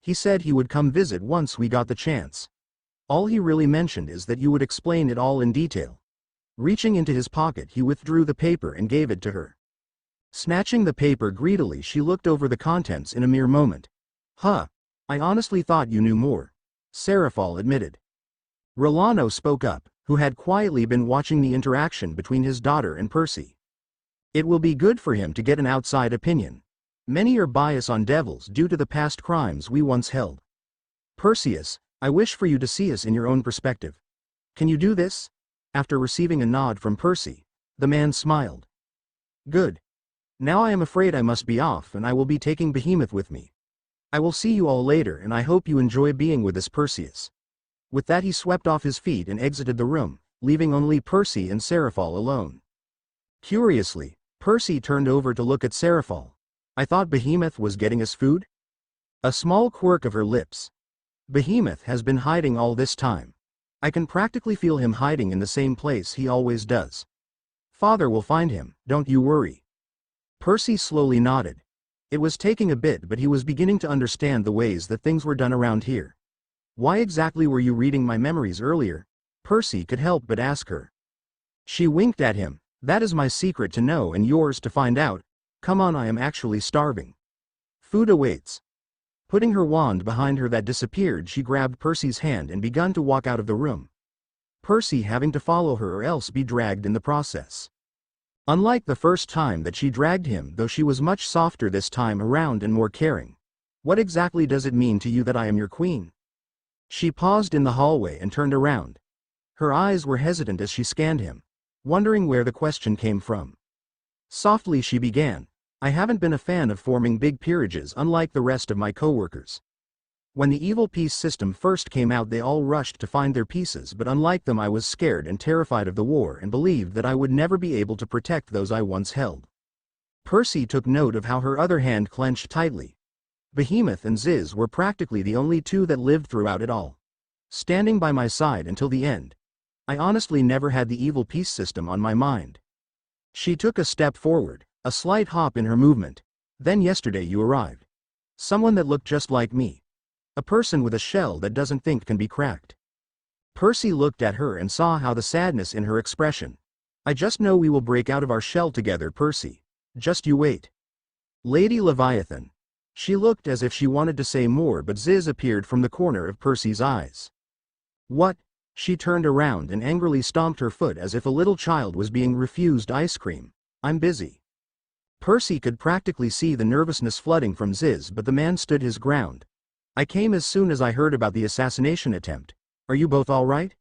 A: He said he would come visit once we got the chance. All he really mentioned is that you would explain it all in detail. Reaching into his pocket, he withdrew the paper and gave it to her. Snatching the paper greedily, she looked over the contents in a mere moment. Huh. I honestly thought you knew more, Serafall admitted. Rolano spoke up, who had quietly been watching the interaction between his daughter and Percy. It will be good for him to get an outside opinion. Many are biased on devils due to the past crimes we once held. Perseus, I wish for you to see us in your own perspective. Can you do this? After receiving a nod from Percy, the man smiled. Good. Now I am afraid I must be off, and I will be taking Behemoth with me. I will see you all later, and I hope you enjoy being with us, Perseus. With that, he swept off his feet and exited the room, leaving only Percy and Serafall alone. Curiously, Percy turned over to look at Serafall. I thought Behemoth was getting us food? A small quirk of her lips. Behemoth has been hiding all this time. I can practically feel him hiding in the same place he always does. Father will find him, don't you worry. Percy slowly nodded. It was taking a bit, but he was beginning to understand the ways that things were done around here. Why exactly were you reading my memories earlier? Percy could help but ask her. She winked at him. That is my secret to know and yours to find out. Come on, I am actually starving. Food awaits. Putting her wand behind her that disappeared, she grabbed Percy's hand and begun to walk out of the room. Percy having to follow her or else be dragged in the process. Unlike the first time that she dragged him, though she was much softer this time around and more caring. What exactly does it mean to you that I am your queen? She paused in the hallway and turned around. Her eyes were hesitant as she scanned him, wondering where the question came from. Softly she began. I haven't been a fan of forming big peerages unlike the rest of my co-workers. When the evil piece system first came out, they all rushed to find their pieces, but unlike them I was scared and terrified of the war and believed that I would never be able to protect those I once held. Percy took note of how her other hand clenched tightly. Behemoth and Ziz were practically the only two that lived throughout it all. Standing by my side until the end. I honestly never had the evil piece system on my mind. She took a step forward, a slight hop in her movement. Then yesterday you arrived. Someone that looked just like me. A person with a shell that doesn't think can be cracked. Percy looked at her and saw how the sadness in her expression. I just know we will break out of our shell together, Percy. Just you wait. Lady Leviathan. She looked as if she wanted to say more, but Ziz appeared from the corner of Percy's eyes. What? She turned around and angrily stomped her foot as if a little child was being refused ice cream. I'm busy. Percy could practically see the nervousness flooding from Ziz, but the man stood his ground. I came as soon as I heard about the assassination attempt. Are you both all right?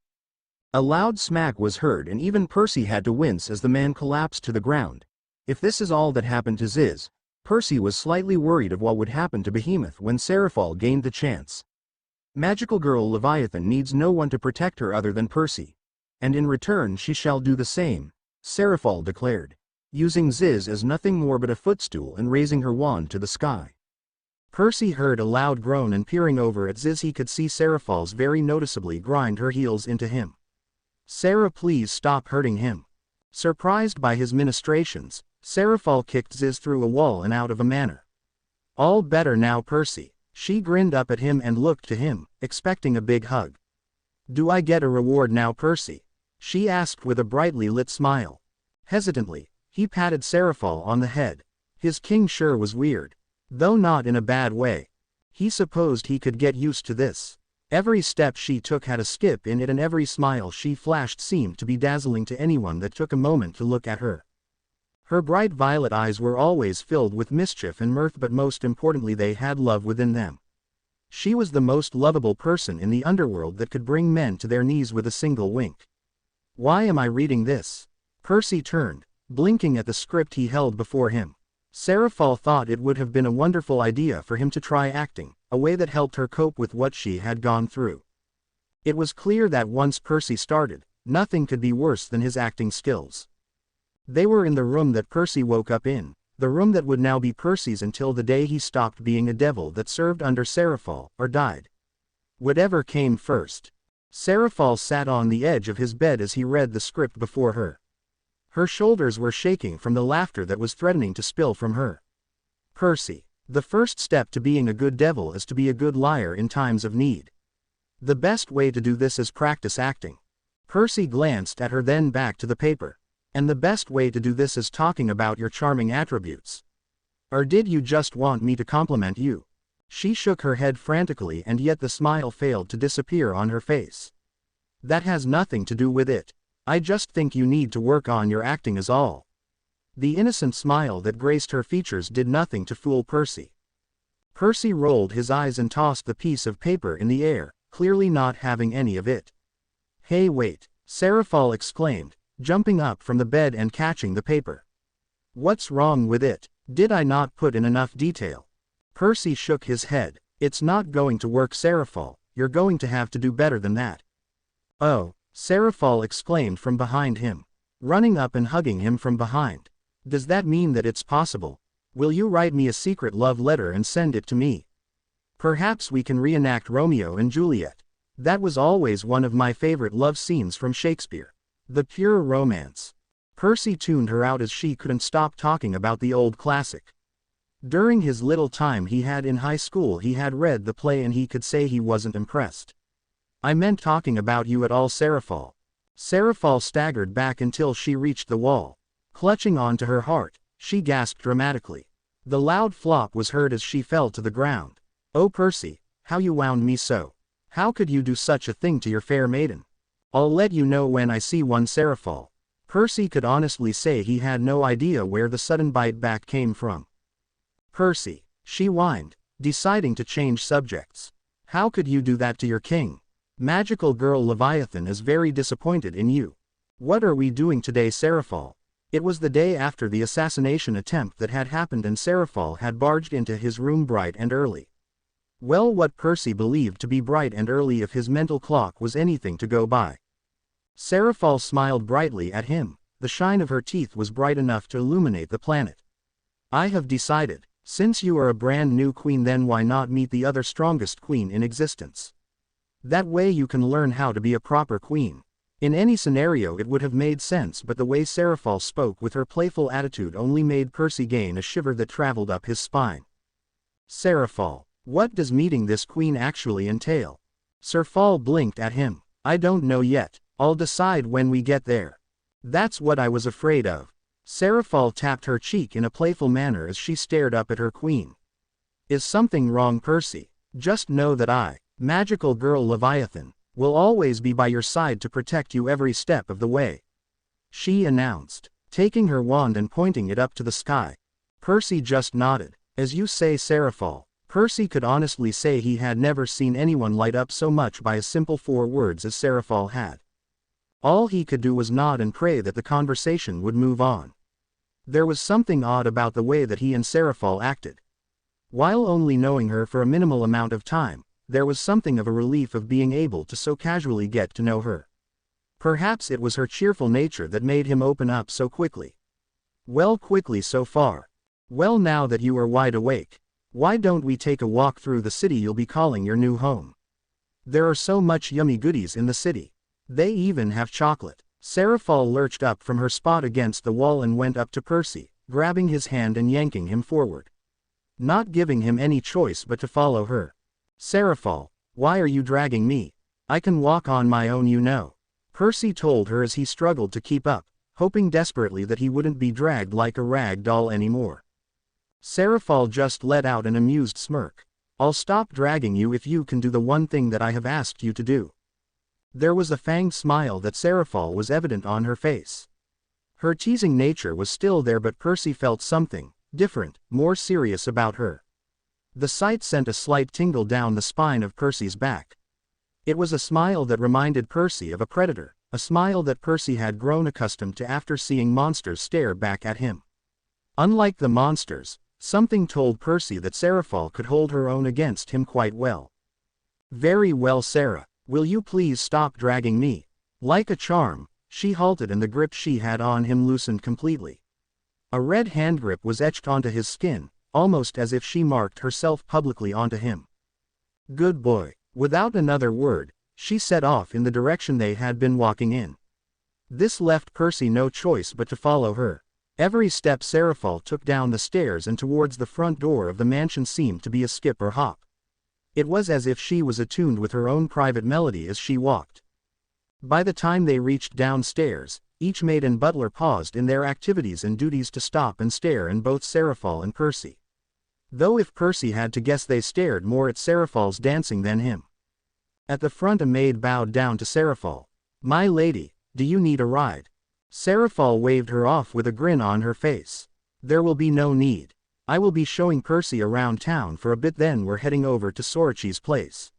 A: A loud smack was heard and even Percy had to wince as the man collapsed to the ground. If this is all that happened to Ziz, Percy was slightly worried of what would happen to Behemoth when Serafall gained the chance. Magical girl Leviathan needs no one to protect her other than Percy. And in return she shall do the same, Serafall declared, using Ziz as nothing more but a footstool and raising her wand to the sky. Percy heard a loud groan and peering over at Ziz he could see Serafall's very noticeably grind her heels into him. Sarah, please stop hurting him. Surprised by his ministrations, Serafall kicked Ziz through a wall and out of a manor. All better now, Percy. She grinned up at him and looked to him, expecting a big hug. Do I get a reward now, Percy? She asked with a brightly lit smile. Hesitantly, he patted Serafall on the head. His king sure was weird. Though not in a bad way. He supposed he could get used to this. Every step she took had a skip in it, and every smile she flashed seemed to be dazzling to anyone that took a moment to look at her. Her bright violet eyes were always filled with mischief and mirth, but most importantly they had love within them. She was the most lovable person in the underworld that could bring men to their knees with a single wink. Why am I reading this? Percy turned, blinking at the script he held before him. Serafall thought it would have been a wonderful idea for him to try acting, a way that helped her cope with what she had gone through. It was clear that once Percy started, nothing could be worse than his acting skills. They were in the room that Percy woke up in, the room that would now be Percy's until the day he stopped being a devil that served under Serafall, or died. Whatever came first. Serafall sat on the edge of his bed as he read the script before her. Her shoulders were shaking from the laughter that was threatening to spill from her. Percy, the first step to being a good devil is to be a good liar in times of need. The best way to do this is practice acting. Percy glanced at her, then back to the paper. And the best way to do this is talking about your charming attributes. Or did you just want me to compliment you? She shook her head frantically, and yet the smile failed to disappear on her face. That has nothing to do with it. I just think you need to work on your acting is all. The innocent smile that graced her features did nothing to fool Percy. Percy rolled his eyes and tossed the piece of paper in the air, clearly not having any of it. Hey, wait, Serafall exclaimed, jumping up from the bed and catching the paper. What's wrong with it? Did I not put in enough detail? Percy shook his head. It's not going to work, Serafall. You're going to have to do better than that. Oh, Serafall exclaimed from behind him, running up and hugging him from behind. Does that mean that it's possible? Will you write me a secret love letter and send it to me? Perhaps we can reenact Romeo and Juliet. That was always one of my favorite love scenes from Shakespeare. The pure romance. Percy tuned her out as she couldn't stop talking about the old classic. During his little time he had in high school he had read the play, and he could say he wasn't impressed. I meant talking about you at all, Serafall. Serafall staggered back until she reached the wall. Clutching onto her heart, she gasped dramatically. The loud flop was heard as she fell to the ground. Oh Percy, how you wound me so. How could you do such a thing to your fair maiden? I'll let you know when I see one, Serafall. Percy could honestly say he had no idea where the sudden bite back came from. Percy, she whined, deciding to change subjects. How could you do that to your king? Magical girl Leviathan is very disappointed in you. What are we doing today, Serafall? It was the day after the assassination attempt that had happened, and Serafall had barged into his room bright and early. Well, what Percy believed to be bright and early if his mental clock was anything to go by. Serafall smiled brightly at him. The shine of her teeth was bright enough to illuminate the planet. I have decided, since you are a brand new queen, then why not meet the other strongest queen in existence? That way you can learn how to be a proper queen. In any scenario it would have made sense, but the way Serafall spoke with her playful attitude only made Percy gain a shiver that traveled up his spine. Serafall, what does meeting this queen actually entail? Serafall blinked at him. I don't know yet. I'll decide when we get there. That's what I was afraid of. Serafall tapped her cheek in a playful manner as she stared up at her queen. Is something wrong, Percy? Just know that I, magical girl Leviathan, will always be by your side to protect you every step of the way. She announced, taking her wand and pointing it up to the sky. Percy just nodded. As you say, Serafall. Percy could honestly say he had never seen anyone light up so much by a simple 4 words as Serafall had. All he could do was nod and pray that the conversation would move on. There was something odd about the way that he and Serafall acted. While only knowing her for a minimal amount of time, there was something of a relief of being able to so casually get to know her. Perhaps it was her cheerful nature that made him open up so quickly. Well, quickly so far. Well, now that you are wide awake, why don't we take a walk through the city you'll be calling your new home? There are so much yummy goodies in the city. They even have chocolate. Serafall lurched up from her spot against the wall and went up to Percy, grabbing his hand and yanking him forward, not giving him any choice but to follow her. "Serafall, why are you dragging me? I can walk on my own, you know," Percy told her as he struggled to keep up, hoping desperately that he wouldn't be dragged like a rag doll anymore. Serafall just let out an amused smirk. "I'll stop dragging you if you can do the one thing that I have asked you to do." There was a fanged smile that Serafall was evident on her face. Her teasing nature was still there, but Percy felt something different, more serious about her. The sight sent a slight tingle down the spine of Percy's back. It was a smile that reminded Percy of a predator, a smile that Percy had grown accustomed to after seeing monsters stare back at him. Unlike the monsters, something told Percy that Serafall could hold her own against him quite well. "Very well, Sarah, will you please stop dragging me?" Like a charm, she halted and the grip she had on him loosened completely. A red handgrip was etched onto his skin, almost as if she marked herself publicly onto him. "Good boy." Without another word, she set off in the direction they had been walking in. This left Percy no choice but to follow her. Every step Serafall took down the stairs and towards the front door of the mansion seemed to be a skip or hop. It was as if she was attuned with her own private melody as she walked. By the time they reached downstairs, each maid and butler paused in their activities and duties to stop and stare in both Serafall and Percy. Though if Percy had to guess, they stared more at Serafall's dancing than him. At the front a maid bowed down to Serafall. "My lady, do you need a ride?" Serafall waved her off with a grin on her face. "There will be no need. I will be showing Percy around town for a bit, then we're heading over to Sorchi's place.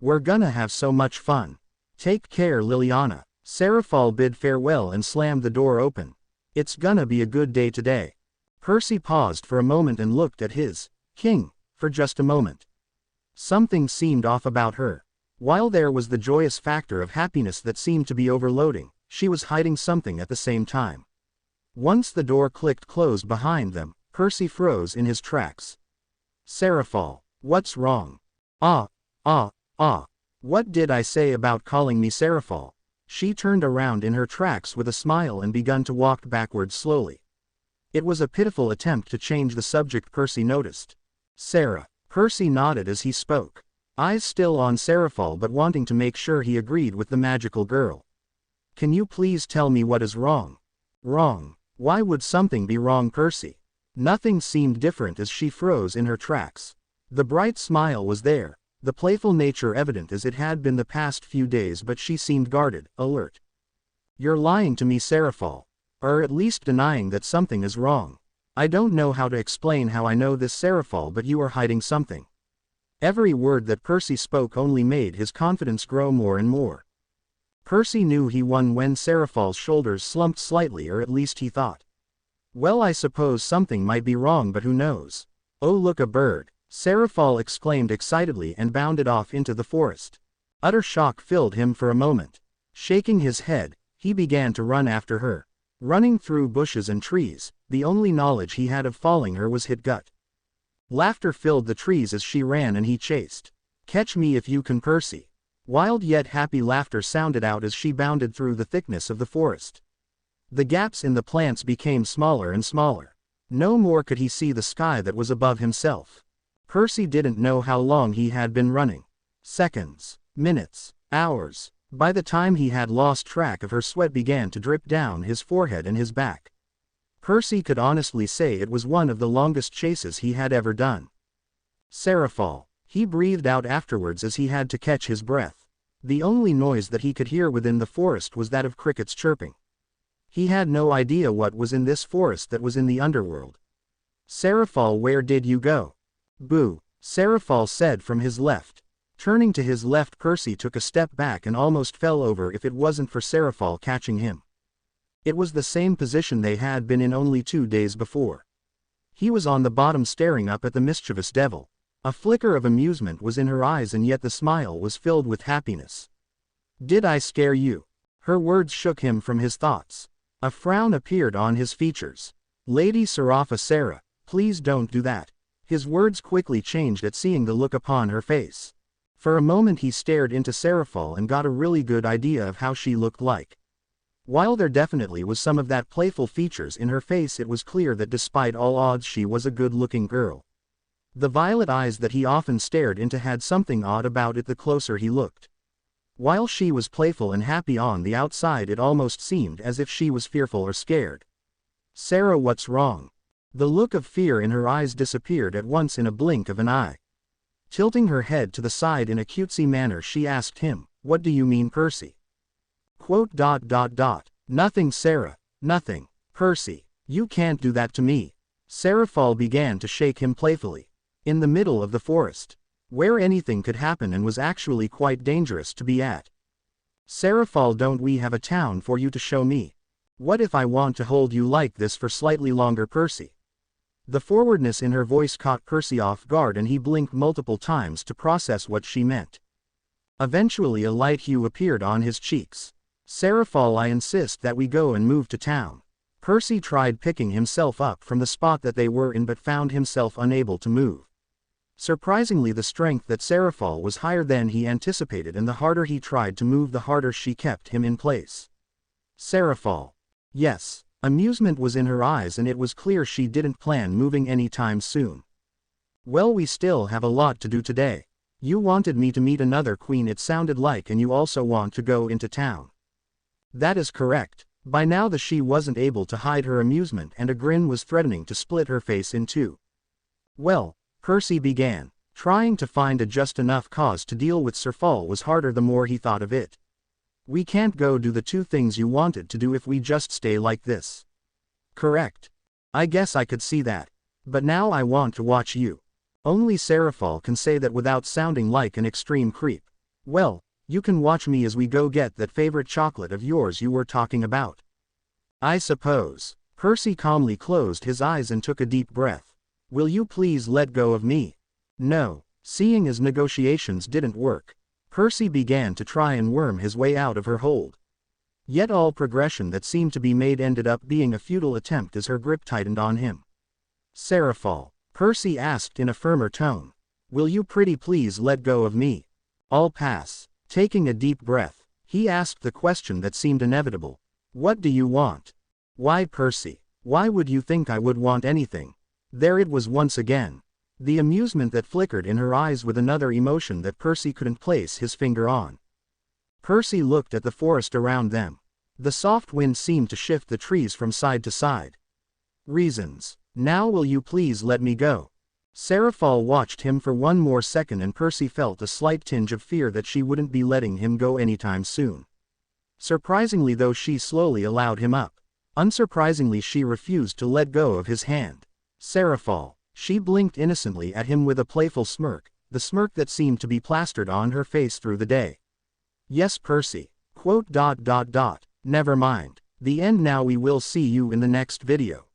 A: We're gonna have so much fun. Take care, Liliana." Serafall bid farewell and slammed the door open. "It's gonna be a good day today." Percy paused for a moment and looked at his king for just a moment. Something seemed off about her. While there was the joyous factor of happiness that seemed to be overloading, she was hiding something at the same time. Once the door clicked closed behind them, Percy froze in his tracks. "Serafall, what's wrong?" Ah, what did I say about calling me Serafall?" She turned around in her tracks with a smile and begun to walk backwards slowly. It was a pitiful attempt to change the subject, Percy noticed. "Sarah." Percy nodded as he spoke, eyes still on Serafall but wanting to make sure he agreed with the magical girl. "Can you please tell me what is wrong?" "Wrong? Why would something be wrong, Percy?" Nothing seemed different as she froze in her tracks. The bright smile was there, the playful nature evident as it had been the past few days, but she seemed guarded, alert. "You're lying to me, Serafall. Or at least denying that something is wrong. I don't know how to explain how I know this, Serafall, but you are hiding something." Every word that Percy spoke only made his confidence grow more and more. Percy knew he won when Serafall's shoulders slumped slightly, or at least he thought. "Well, I suppose something might be wrong, but who knows?" "Oh, look, a bird!" Serafall exclaimed excitedly and bounded off into the forest. Utter shock filled him for a moment. Shaking his head, he began to run after her. Running through bushes and trees, the only knowledge he had of following her was hit gut. Laughter filled the trees as she ran and he chased. "Catch me if you can, Percy." Wild yet happy laughter sounded out as she bounded through the thickness of the forest. The gaps in the plants became smaller and smaller. No more could he see the sky that was above himself. Percy didn't know how long he had been running. Seconds, minutes, hours. By the time he had lost track of her, sweat began to drip down his forehead and his back. Percy could honestly say it was one of the longest chases he had ever done. "Serafall," he breathed out afterwards as he had to catch his breath. The only noise that he could hear within the forest was that of crickets chirping. He had no idea what was in this forest that was in the underworld. "Serafall, where did you go?" "Boo," Serafall said from his left. Turning to his left, Percy took a step back and almost fell over if it wasn't for Serafall catching him. It was the same position they had been in only 2 days before. He was on the bottom staring up at the mischievous devil. A flicker of amusement was in her eyes and yet the smile was filled with happiness. "Did I scare you?" Her words shook him from his thoughts. A frown appeared on his features. "Lady Serafall, Sarah, please don't do that." His words quickly changed at seeing the look upon her face. For a moment he stared into Serafall and got a really good idea of how she looked like. While there definitely was some of that playful features in her face, it was clear that despite all odds she was a good-looking girl. The violet eyes that he often stared into had something odd about it the closer he looked. While she was playful and happy on the outside, it almost seemed as if she was fearful or scared. "Sarah, what's wrong?" The look of fear in her eyes disappeared at once in a blink of an eye. Tilting her head to the side in a cutesy manner, she asked him, "What do you mean, Percy?" "Nothing, Sarah, nothing. Percy, you can't do that to me." Serafall began to shake him playfully. In the middle of the forest, where anything could happen and was actually quite dangerous to be at. "Serafall, don't we have a town for you to show me? What if I want to hold you like this for slightly longer, Percy?" The forwardness in her voice caught Percy off guard, and he blinked multiple times to process what she meant. Eventually a light hue appeared on his cheeks. "Serafall, I insist that we go and move to town." Percy tried picking himself up from the spot that they were in, but found himself unable to move. Surprisingly, the strength that Serafall was higher than he anticipated, and the harder he tried to move, the harder she kept him in place. "Serafall." Yes, amusement was in her eyes, and it was clear she didn't plan moving anytime soon. "Well, we still have a lot to do today. You wanted me to meet another queen, it sounded like, and you also want to go into town." "That is correct." By now she wasn't able to hide her amusement, and a grin was threatening to split her face in two. "Well," Percy began, trying to find a just enough cause to deal with Serafall was harder the more he thought of it. "We can't go do the two things you wanted to do if we just stay like this." "Correct. I guess I could see that. But now I want to watch you." Only Serafall can say that without sounding like an extreme creep. "Well, you can watch me as we go get that favorite chocolate of yours you were talking about." "I suppose." Percy calmly closed his eyes and took a deep breath. "Will you please let go of me?" "No." Seeing as negotiations didn't work, Percy began to try and worm his way out of her hold. Yet all progression that seemed to be made ended up being a futile attempt as her grip tightened on him. "Serafall," Percy asked in a firmer tone, "will you pretty please let go of me?" "I'll pass." Taking a deep breath, he asked the question that seemed inevitable. "What do you want?" "Why, Percy, why would you think I would want anything?" There it was once again. The amusement that flickered in her eyes with another emotion that Percy couldn't place his finger on. Percy looked at the forest around them. The soft wind seemed to shift the trees from side to side. "Reasons. Now will you please let me go?" Serafall watched him for one more second, and Percy felt a slight tinge of fear that she wouldn't be letting him go anytime soon. Surprisingly though, she slowly allowed him up. Unsurprisingly, she refused to let go of his hand. "Serafall." She blinked innocently at him with a playful smirk, the smirk that seemed to be plastered on her face through the day. "Yes, Percy. Never mind. The end. Now we will see you in the next video."